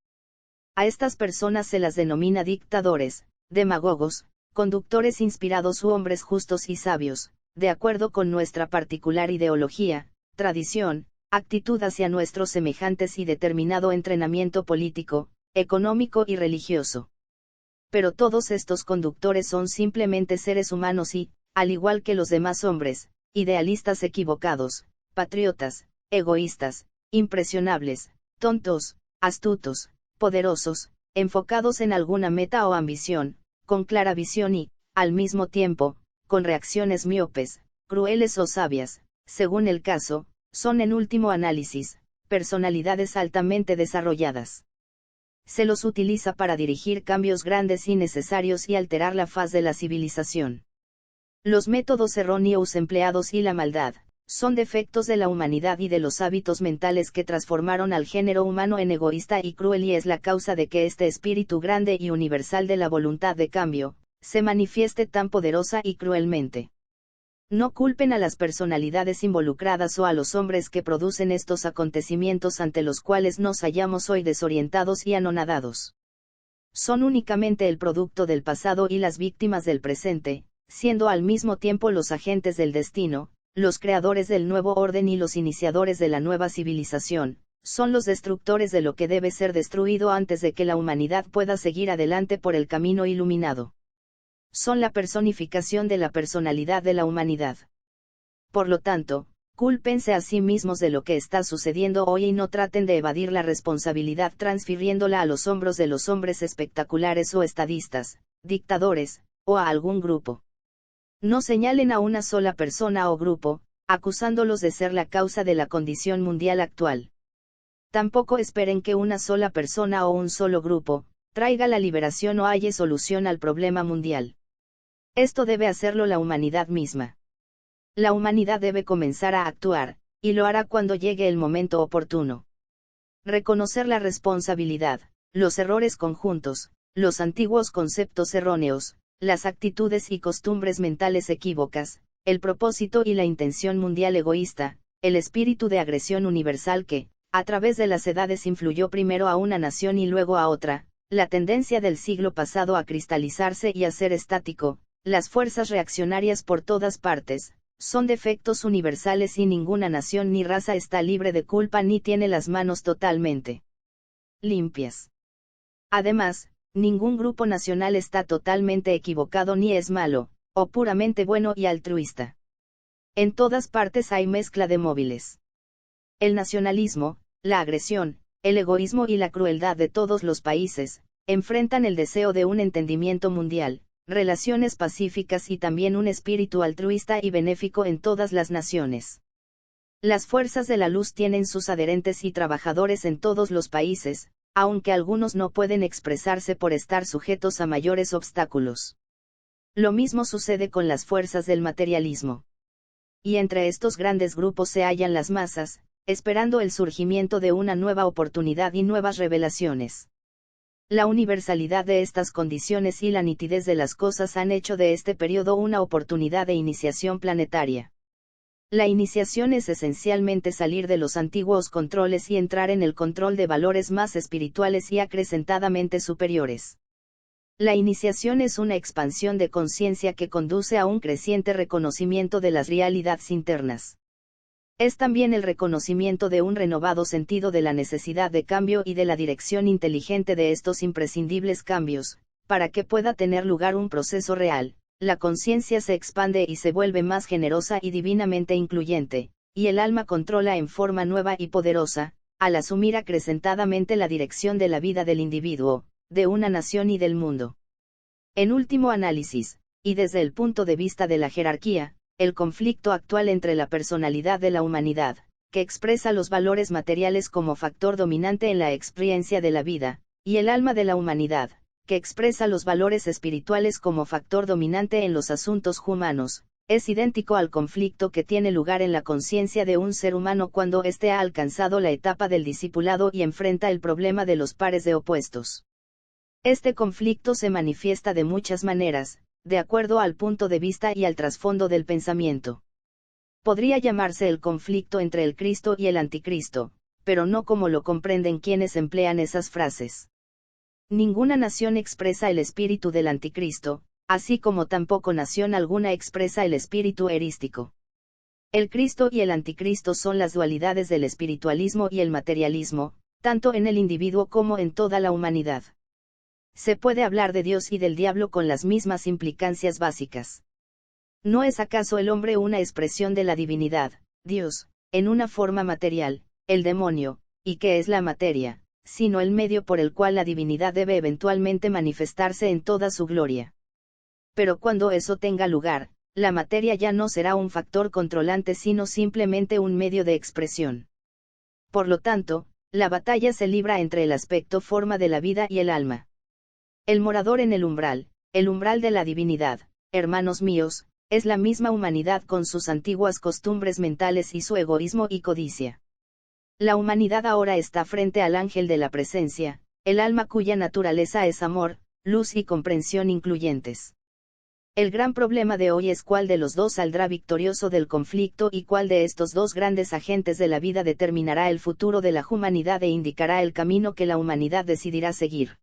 A estas personas se las denomina dictadores, demagogos, conductores inspirados u hombres justos y sabios, de acuerdo con nuestra particular ideología, tradición, actitud hacia nuestros semejantes y determinado entrenamiento político, económico y religioso. Pero todos estos conductores son simplemente seres humanos y, al igual que los demás hombres, idealistas equivocados, patriotas, egoístas, impresionables, tontos, astutos, poderosos, enfocados en alguna meta o ambición, con clara visión y, al mismo tiempo, con reacciones miopes, crueles o sabias, según el caso, son en último análisis, personalidades altamente desarrolladas. Se los utiliza para dirigir cambios grandes y necesarios y alterar la faz de la civilización. Los métodos erróneos empleados y la maldad, son defectos de la humanidad y de los hábitos mentales que transformaron al género humano en egoísta y cruel y es la causa de que este espíritu grande y universal de la voluntad de cambio, se manifieste tan poderosa y cruelmente. No culpen a las personalidades involucradas o a los hombres que producen estos acontecimientos ante los cuales nos hallamos hoy desorientados y anonadados. Son únicamente el producto del pasado y las víctimas del presente, siendo al mismo tiempo los agentes del destino, los creadores del nuevo orden y los iniciadores de la nueva civilización, son los destructores de lo que debe ser destruido antes de que la humanidad pueda seguir adelante por el camino iluminado. Son la personificación de la personalidad de la humanidad. Por lo tanto, cúlpense a sí mismos de lo que está sucediendo hoy y no traten de evadir la responsabilidad transfiriéndola a los hombros de los hombres espectaculares o estadistas, dictadores, o a algún grupo. No señalen a una sola persona o grupo, acusándolos de ser la causa de la condición mundial actual. Tampoco esperen que una sola persona o un solo grupo, traiga la liberación o halle solución al problema mundial. Esto debe hacerlo la humanidad misma. La humanidad debe comenzar a actuar, y lo hará cuando llegue el momento oportuno. Reconocer la responsabilidad, los errores conjuntos, los antiguos conceptos erróneos, las actitudes y costumbres mentales equívocas, el propósito y la intención mundial egoísta, el espíritu de agresión universal que, a través de las edades influyó primero a una nación y luego a otra, la tendencia del siglo pasado a cristalizarse y a ser estático, las fuerzas reaccionarias por todas partes, son defectos universales y ninguna nación ni raza está libre de culpa ni tiene las manos totalmente limpias. Además, ningún grupo nacional está totalmente equivocado ni es malo, o puramente bueno y altruista. En todas partes hay mezcla de móviles. El nacionalismo, la agresión, el egoísmo y la crueldad de todos los países, enfrentan el deseo de un entendimiento mundial, relaciones pacíficas y también un espíritu altruista y benéfico en todas las naciones. Las fuerzas de la luz tienen sus adherentes y trabajadores en todos los países, aunque algunos no pueden expresarse por estar sujetos a mayores obstáculos. Lo mismo sucede con las fuerzas del materialismo. y entre estos grandes grupos se hallan las masas, esperando el surgimiento de una nueva oportunidad y nuevas revelaciones. La universalidad de estas condiciones y la nitidez de las cosas han hecho de este periodo una oportunidad de iniciación planetaria. La iniciación es esencialmente salir de los antiguos controles y entrar en el control de valores más espirituales y acrecentadamente superiores. La iniciación es una expansión de conciencia que conduce a un creciente reconocimiento de las realidades internas. Es también el reconocimiento de un renovado sentido de la necesidad de cambio y de la dirección inteligente de estos imprescindibles cambios, para que pueda tener lugar un proceso real. La conciencia se expande y se vuelve más generosa y divinamente incluyente, y el alma controla en forma nueva y poderosa, al asumir acrecentadamente la dirección de la vida del individuo, de una nación y del mundo. En último análisis, y desde el punto de vista de la jerarquía, el conflicto actual entre la personalidad de la humanidad, que expresa los valores materiales como factor dominante en la experiencia de la vida, y el alma de la humanidad, que expresa los valores espirituales como factor dominante en los asuntos humanos, es idéntico al conflicto que tiene lugar en la conciencia de un ser humano cuando éste ha alcanzado la etapa del discipulado y enfrenta el problema de los pares de opuestos. Este conflicto se manifiesta de muchas maneras, de acuerdo al punto de vista y al trasfondo del pensamiento. Podría llamarse el conflicto entre el Cristo y el Anticristo, pero no como lo comprenden quienes emplean esas frases. Ninguna nación expresa el espíritu del Anticristo, así como tampoco nación alguna expresa el espíritu erístico. El Cristo y el Anticristo son las dualidades del espiritualismo y el materialismo, tanto en el individuo como en toda la humanidad. Se puede hablar de Dios y del diablo con las mismas implicancias básicas. ¿No es acaso el hombre una expresión de la divinidad, Dios, en una forma material, el demonio, y qué es la materia, sino el medio por el cual la divinidad debe eventualmente manifestarse en toda su gloria? Pero cuando eso tenga lugar, la materia ya no será un factor controlante sino simplemente un medio de expresión. Por lo tanto, la batalla se libra entre el aspecto forma de la vida y el alma. El morador en el umbral de la divinidad, hermanos míos, es la misma humanidad con sus antiguas costumbres mentales y su egoísmo y codicia. La humanidad ahora está frente al ángel de la presencia, el alma cuya naturaleza es amor, luz y comprensión incluyentes. El gran problema de hoy es cuál de los dos saldrá victorioso del conflicto y cuál de estos dos grandes agentes de la vida determinará el futuro de la humanidad e indicará el camino que la humanidad decidirá seguir.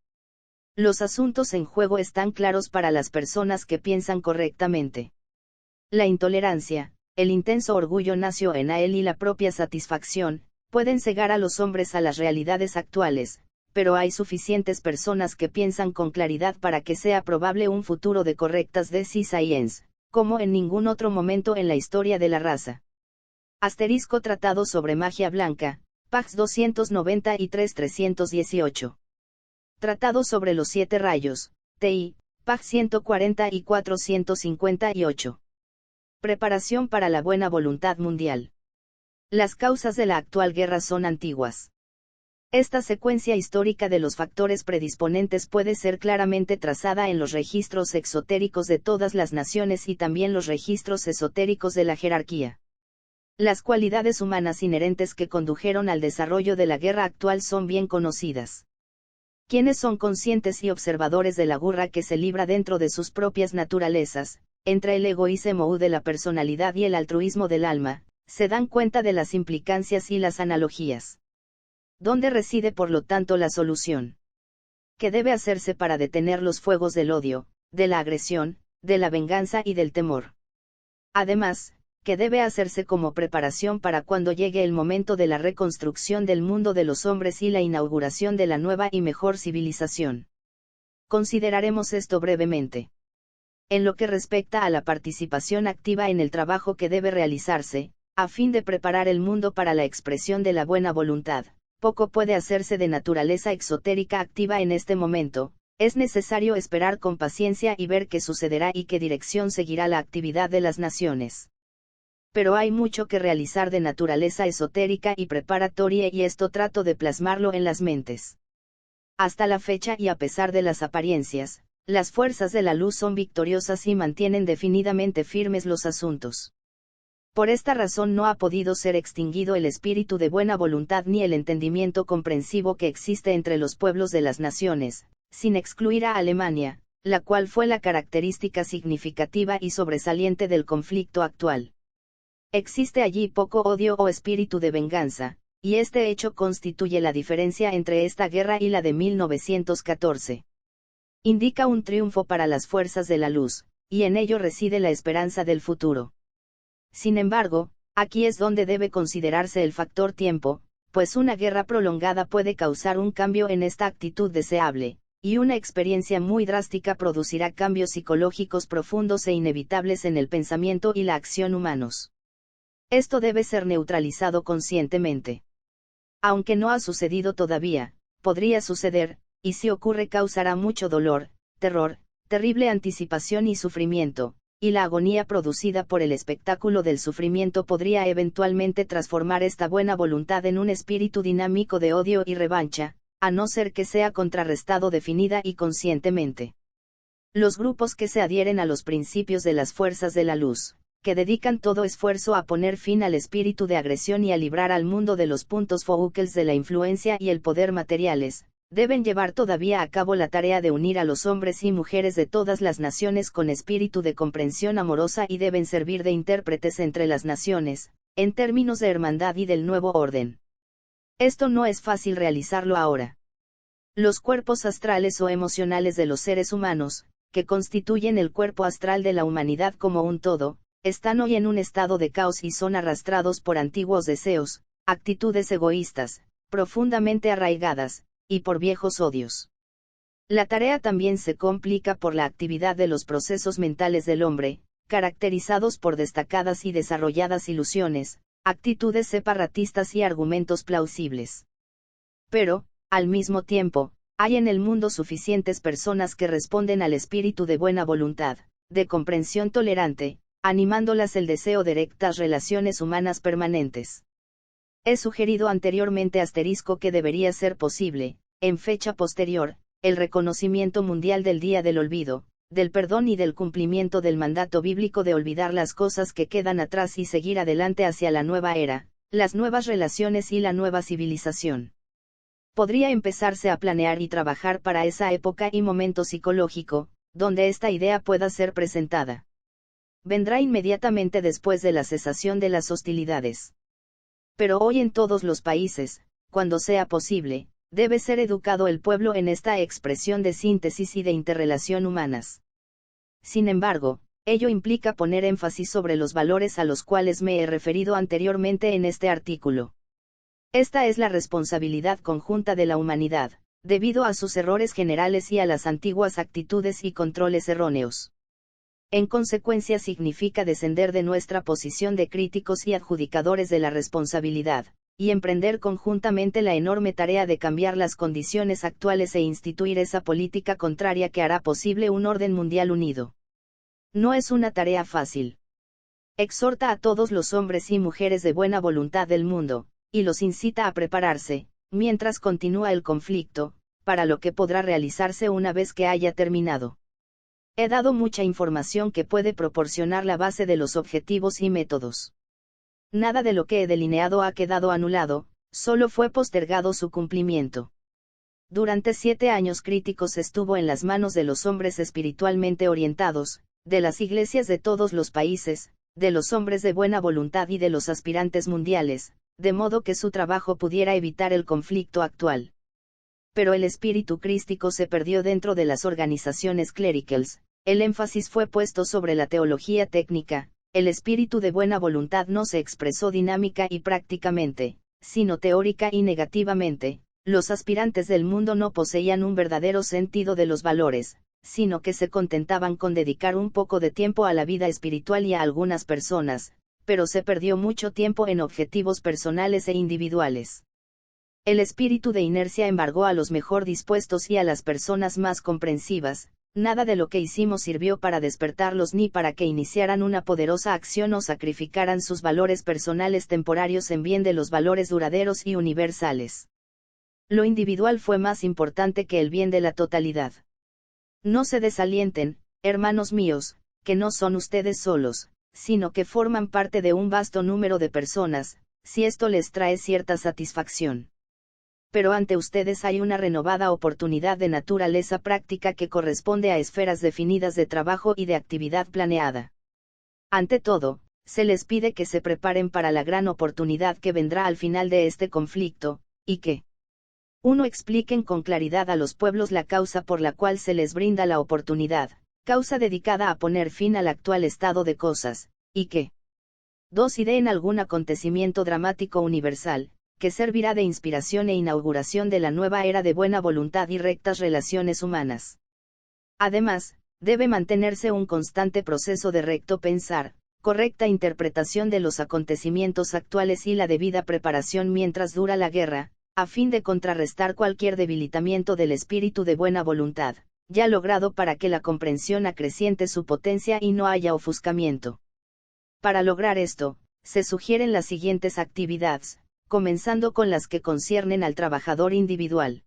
Los asuntos en juego están claros para las personas que piensan correctamente. La intolerancia, el intenso orgullo nació en él y la propia satisfacción, pueden cegar a los hombres a las realidades actuales, pero hay suficientes personas que piensan con claridad para que sea probable un futuro de correctas decisiones, como en ningún otro momento en la historia de la raza. Asterisco Tratado sobre Magia Blanca, Pax 293-318. Tratado sobre los 7 rayos, TI, Pax 140-458. Preparación para la buena voluntad mundial. Las causas de la actual guerra son antiguas. Esta secuencia histórica de los factores predisponentes puede ser claramente trazada en los registros exotéricos de todas las naciones y también los registros esotéricos de la jerarquía. Las cualidades humanas inherentes que condujeron al desarrollo de la guerra actual son bien conocidas. Quienes son conscientes y observadores de la guerra que se libra dentro de sus propias naturalezas, entre el egoísmo de la personalidad y el altruismo del alma, se dan cuenta de las implicancias y las analogías. ¿Dónde reside por lo tanto la solución? ¿Qué debe hacerse para detener los fuegos del odio, de la agresión, de la venganza y del temor? Además, ¿qué debe hacerse como preparación para cuando llegue el momento de la reconstrucción del mundo de los hombres y la inauguración de la nueva y mejor civilización? Consideraremos esto brevemente. En lo que respecta a la participación activa en el trabajo que debe realizarse, a fin de preparar el mundo para la expresión de la buena voluntad, poco puede hacerse de naturaleza exotérica activa en este momento, es necesario esperar con paciencia y ver qué sucederá y qué dirección seguirá la actividad de las naciones. Pero hay mucho que realizar de naturaleza esotérica y preparatoria y esto trato de plasmarlo en las mentes. Hasta la fecha y a pesar de las apariencias, las fuerzas de la luz son victoriosas y mantienen definidamente firmes los asuntos. Por esta razón no ha podido ser extinguido el espíritu de buena voluntad ni el entendimiento comprensivo que existe entre los pueblos de las naciones, sin excluir a Alemania, la cual fue la característica significativa y sobresaliente del conflicto actual. Existe allí poco odio o espíritu de venganza, y este hecho constituye la diferencia entre esta guerra y la de 1914. Indica un triunfo para las fuerzas de la luz, y en ello reside la esperanza del futuro. Sin embargo, aquí es donde debe considerarse el factor tiempo, pues una guerra prolongada puede causar un cambio en esta actitud deseable, y una experiencia muy drástica producirá cambios psicológicos profundos e inevitables en el pensamiento y la acción humanos. Esto debe ser neutralizado conscientemente. Aunque no ha sucedido todavía, podría suceder, y si ocurre causará mucho dolor, terror, terrible anticipación y sufrimiento, y la agonía producida por el espectáculo del sufrimiento podría eventualmente transformar esta buena voluntad en un espíritu dinámico de odio y revancha, a no ser que sea contrarrestado definida y conscientemente. Los grupos que se adhieren a los principios de las fuerzas de la luz, que dedican todo esfuerzo a poner fin al espíritu de agresión y a librar al mundo de los puntos focales de la influencia y el poder materiales, deben llevar todavía a cabo la tarea de unir a los hombres y mujeres de todas las naciones con espíritu de comprensión amorosa y deben servir de intérpretes entre las naciones, en términos de hermandad y del nuevo orden. Esto no es fácil realizarlo ahora. Los cuerpos astrales o emocionales de los seres humanos, que constituyen el cuerpo astral de la humanidad como un todo, están hoy en un estado de caos y son arrastrados por antiguos deseos, actitudes egoístas, profundamente arraigadas, y por viejos odios. La tarea también se complica por la actividad de los procesos mentales del hombre, caracterizados por destacadas y desarrolladas ilusiones, actitudes separatistas y argumentos plausibles. Pero, al mismo tiempo, hay en el mundo suficientes personas que responden al espíritu de buena voluntad, de comprensión tolerante, animándolas el deseo de rectas relaciones humanas permanentes. He sugerido anteriormente que debería ser posible, en fecha posterior, el reconocimiento mundial del Día del Olvido, del perdón y del cumplimiento del mandato bíblico de olvidar las cosas que quedan atrás y seguir adelante hacia la nueva era, las nuevas relaciones y la nueva civilización. Podría empezarse a planear y trabajar para esa época y momento psicológico, donde esta idea pueda ser presentada. Vendrá inmediatamente después de la cesación de las hostilidades. Pero hoy en todos los países, cuando sea posible, debe ser educado el pueblo en esta expresión de síntesis y de interrelación humanas. Sin embargo, ello implica poner énfasis sobre los valores a los cuales me he referido anteriormente en este artículo. Esta es la responsabilidad conjunta de la humanidad, debido a sus errores generales y a las antiguas actitudes y controles erróneos. En consecuencia significa descender de nuestra posición de críticos y adjudicadores de la responsabilidad, y emprender conjuntamente la enorme tarea de cambiar las condiciones actuales e instituir esa política contraria que hará posible un orden mundial unido. No es una tarea fácil. Exhorta a todos los hombres y mujeres de buena voluntad del mundo, y los incita a prepararse, mientras continúa el conflicto, para lo que podrá realizarse una vez que haya terminado. He dado mucha información que puede proporcionar la base de los objetivos y métodos. Nada de lo que he delineado ha quedado anulado, solo fue postergado su cumplimiento. Durante 7 años críticos estuvo en las manos de los hombres espiritualmente orientados, de las iglesias de todos los países, de los hombres de buena voluntad y de los aspirantes mundiales, de modo que su trabajo pudiera evitar el conflicto actual. Pero el espíritu crístico se perdió dentro de las organizaciones clericals, el énfasis fue puesto sobre la teología técnica, el espíritu de buena voluntad no se expresó dinámica y prácticamente, sino teórica y negativamente, los aspirantes del mundo no poseían un verdadero sentido de los valores, sino que se contentaban con dedicar un poco de tiempo a la vida espiritual y a algunas personas, pero se perdió mucho tiempo en objetivos personales e individuales. El espíritu de inercia embargó a los mejor dispuestos y a las personas más comprensivas, nada de lo que hicimos sirvió para despertarlos ni para que iniciaran una poderosa acción o sacrificaran sus valores personales temporarios en bien de los valores duraderos y universales. Lo individual fue más importante que el bien de la totalidad. No se desalienten, hermanos míos, que no son ustedes solos, sino que forman parte de un vasto número de personas, si esto les trae cierta satisfacción. Pero ante ustedes hay una renovada oportunidad de naturaleza práctica que corresponde a esferas definidas de trabajo y de actividad planeada. Ante todo, se les pide que se preparen para la gran oportunidad que vendrá al final de este conflicto, y que 1. Expliquen con claridad a los pueblos la causa por la cual se les brinda la oportunidad, causa dedicada a poner fin al actual estado de cosas, y que 2. Ideen algún acontecimiento dramático universal, que servirá de inspiración e inauguración de la nueva era de buena voluntad y rectas relaciones humanas. Además, debe mantenerse un constante proceso de recto pensar, correcta interpretación de los acontecimientos actuales y la debida preparación mientras dura la guerra, a fin de contrarrestar cualquier debilitamiento del espíritu de buena voluntad, ya logrado para que la comprensión acreciente su potencia y no haya ofuscamiento. Para lograr esto, se sugieren las siguientes actividades, comenzando con las que conciernen al trabajador individual.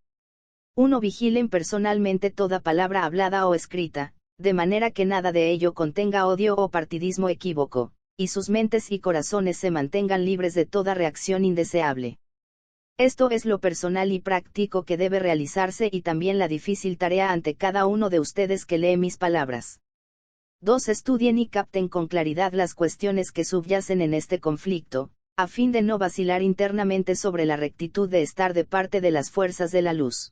1. Vigilen personalmente toda palabra hablada o escrita, de manera que nada de ello contenga odio o partidismo equívoco, y sus mentes y corazones se mantengan libres de toda reacción indeseable. Esto es lo personal y práctico que debe realizarse y también la difícil tarea ante cada uno de ustedes que lee mis palabras. 2. Estudien y capten con claridad las cuestiones que subyacen en este conflicto, a fin de no vacilar internamente sobre la rectitud de estar de parte de las fuerzas de la luz.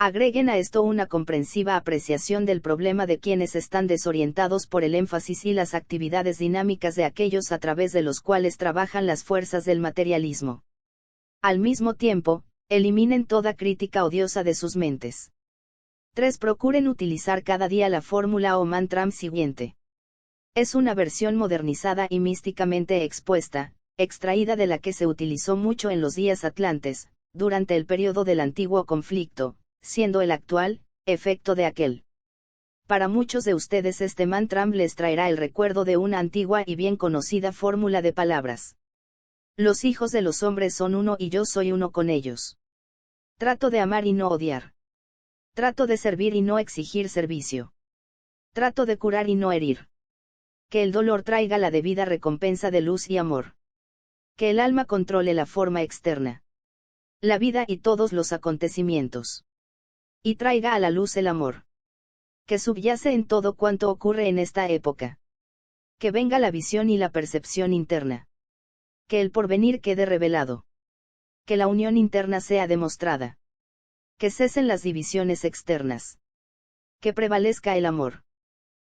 Agreguen a esto una comprensiva apreciación del problema de quienes están desorientados por el énfasis y las actividades dinámicas de aquellos a través de los cuales trabajan las fuerzas del materialismo. Al mismo tiempo, eliminen toda crítica odiosa de sus mentes. 3. Procuren utilizar cada día la fórmula o mantra siguiente. Es una versión modernizada y místicamente expuesta, extraída de la que se utilizó mucho en los días atlantes, durante el periodo del antiguo conflicto, siendo el actual, efecto de aquel. Para muchos de ustedes este mantra les traerá el recuerdo de una antigua y bien conocida fórmula de palabras. Los hijos de los hombres son uno y yo soy uno con ellos. Trato de amar y no odiar. Trato de servir y no exigir servicio. Trato de curar y no herir. Que el dolor traiga la debida recompensa de luz y amor. Que el alma controle la forma externa. La vida y todos los acontecimientos. Y traiga a la luz el amor. Que subyace en todo cuanto ocurre en esta época. Que venga la visión y la percepción interna. Que el porvenir quede revelado. Que la unión interna sea demostrada. Que cesen las divisiones externas. Que prevalezca el amor.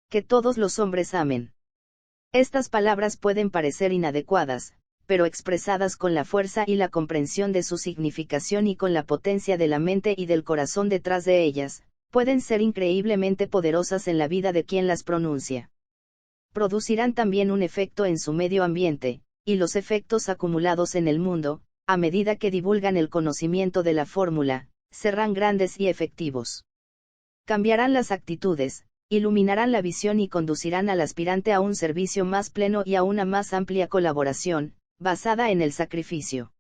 Que todos los hombres amen. Estas palabras pueden parecer inadecuadas, pero expresadas con la fuerza y la comprensión de su significación y con la potencia de la mente y del corazón detrás de ellas, pueden ser increíblemente poderosas en la vida de quien las pronuncia. Producirán también un efecto en su medio ambiente, y los efectos acumulados en el mundo, a medida que divulgan el conocimiento de la fórmula, serán grandes y efectivos. Cambiarán las actitudes, iluminarán la visión y conducirán al aspirante a un servicio más pleno y a una más amplia colaboración, basada en el sacrificio.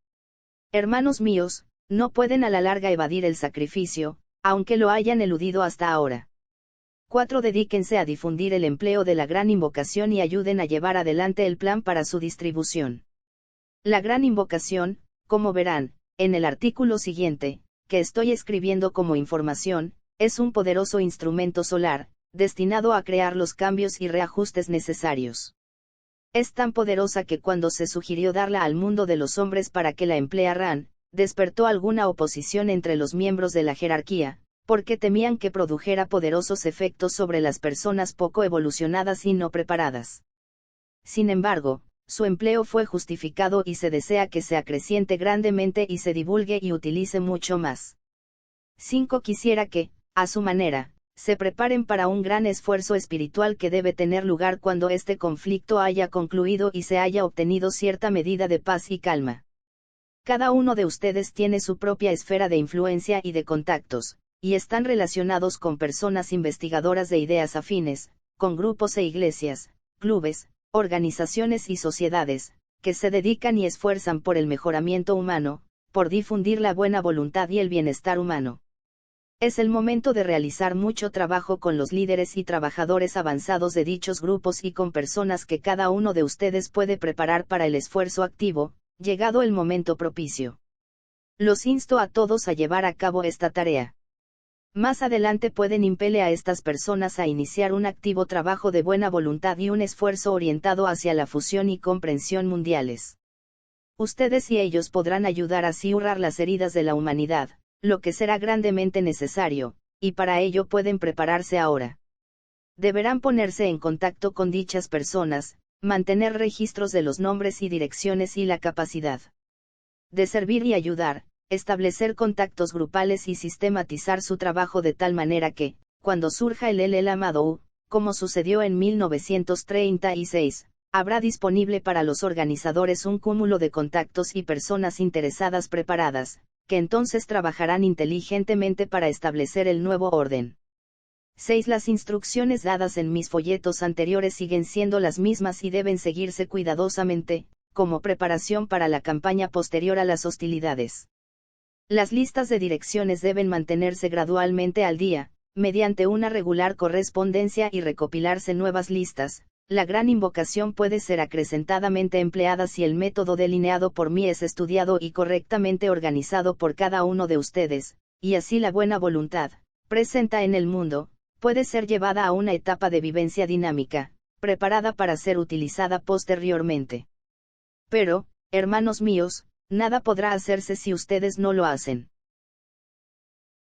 Hermanos míos, no pueden a la larga evadir el sacrificio, aunque lo hayan eludido hasta ahora. 4. Dedíquense a difundir el empleo de la gran invocación y ayuden a llevar adelante el plan para su distribución. La gran invocación, como verán, en el artículo siguiente, que estoy escribiendo como información, es un poderoso instrumento solar, destinado a crear los cambios y reajustes necesarios. Es tan poderosa que cuando se sugirió darla al mundo de los hombres para que la emplearan, despertó alguna oposición entre los miembros de la jerarquía, porque temían que produjera poderosos efectos sobre las personas poco evolucionadas y no preparadas. Sin embargo, su empleo fue justificado y se desea que se acreciente grandemente y se divulgue y utilice mucho más. 5. Quisiera que, a su manera, se preparen para un gran esfuerzo espiritual que debe tener lugar cuando este conflicto haya concluido y se haya obtenido cierta medida de paz y calma. Cada uno de ustedes tiene su propia esfera de influencia y de contactos, y están relacionados con personas investigadoras de ideas afines, con grupos e iglesias, clubes, organizaciones y sociedades, que se dedican y esfuerzan por el mejoramiento humano, por difundir la buena voluntad y el bienestar humano. Es el momento de realizar mucho trabajo con los líderes y trabajadores avanzados de dichos grupos y con personas que cada uno de ustedes puede preparar para el esfuerzo activo, llegado el momento propicio. Los insto a todos a llevar a cabo esta tarea. Más adelante pueden impele a estas personas a iniciar un activo trabajo de buena voluntad y un esfuerzo orientado hacia la fusión y comprensión mundiales. Ustedes y ellos podrán ayudar a curar las heridas de la humanidad, lo que será grandemente necesario, y para ello pueden prepararse ahora. Deberán ponerse en contacto con dichas personas, mantener registros de los nombres y direcciones y la capacidad de servir y ayudar, establecer contactos grupales y sistematizar su trabajo de tal manera que, cuando surja el Amadou, como sucedió en 1936, habrá disponible para los organizadores un cúmulo de contactos y personas interesadas preparadas, que entonces trabajarán inteligentemente para establecer el nuevo orden. 6. Las instrucciones dadas en mis folletos anteriores siguen siendo las mismas y deben seguirse cuidadosamente, como preparación para la campaña posterior a las hostilidades. Las listas de direcciones deben mantenerse gradualmente al día, mediante una regular correspondencia y recopilarse nuevas listas. La gran invocación puede ser acrecentadamente empleada si el método delineado por mí es estudiado y correctamente organizado por cada uno de ustedes, y así la buena voluntad, presenta en el mundo, puede ser llevada a una etapa de vivencia dinámica, preparada para ser utilizada posteriormente. Pero, hermanos míos, nada podrá hacerse si ustedes no lo hacen.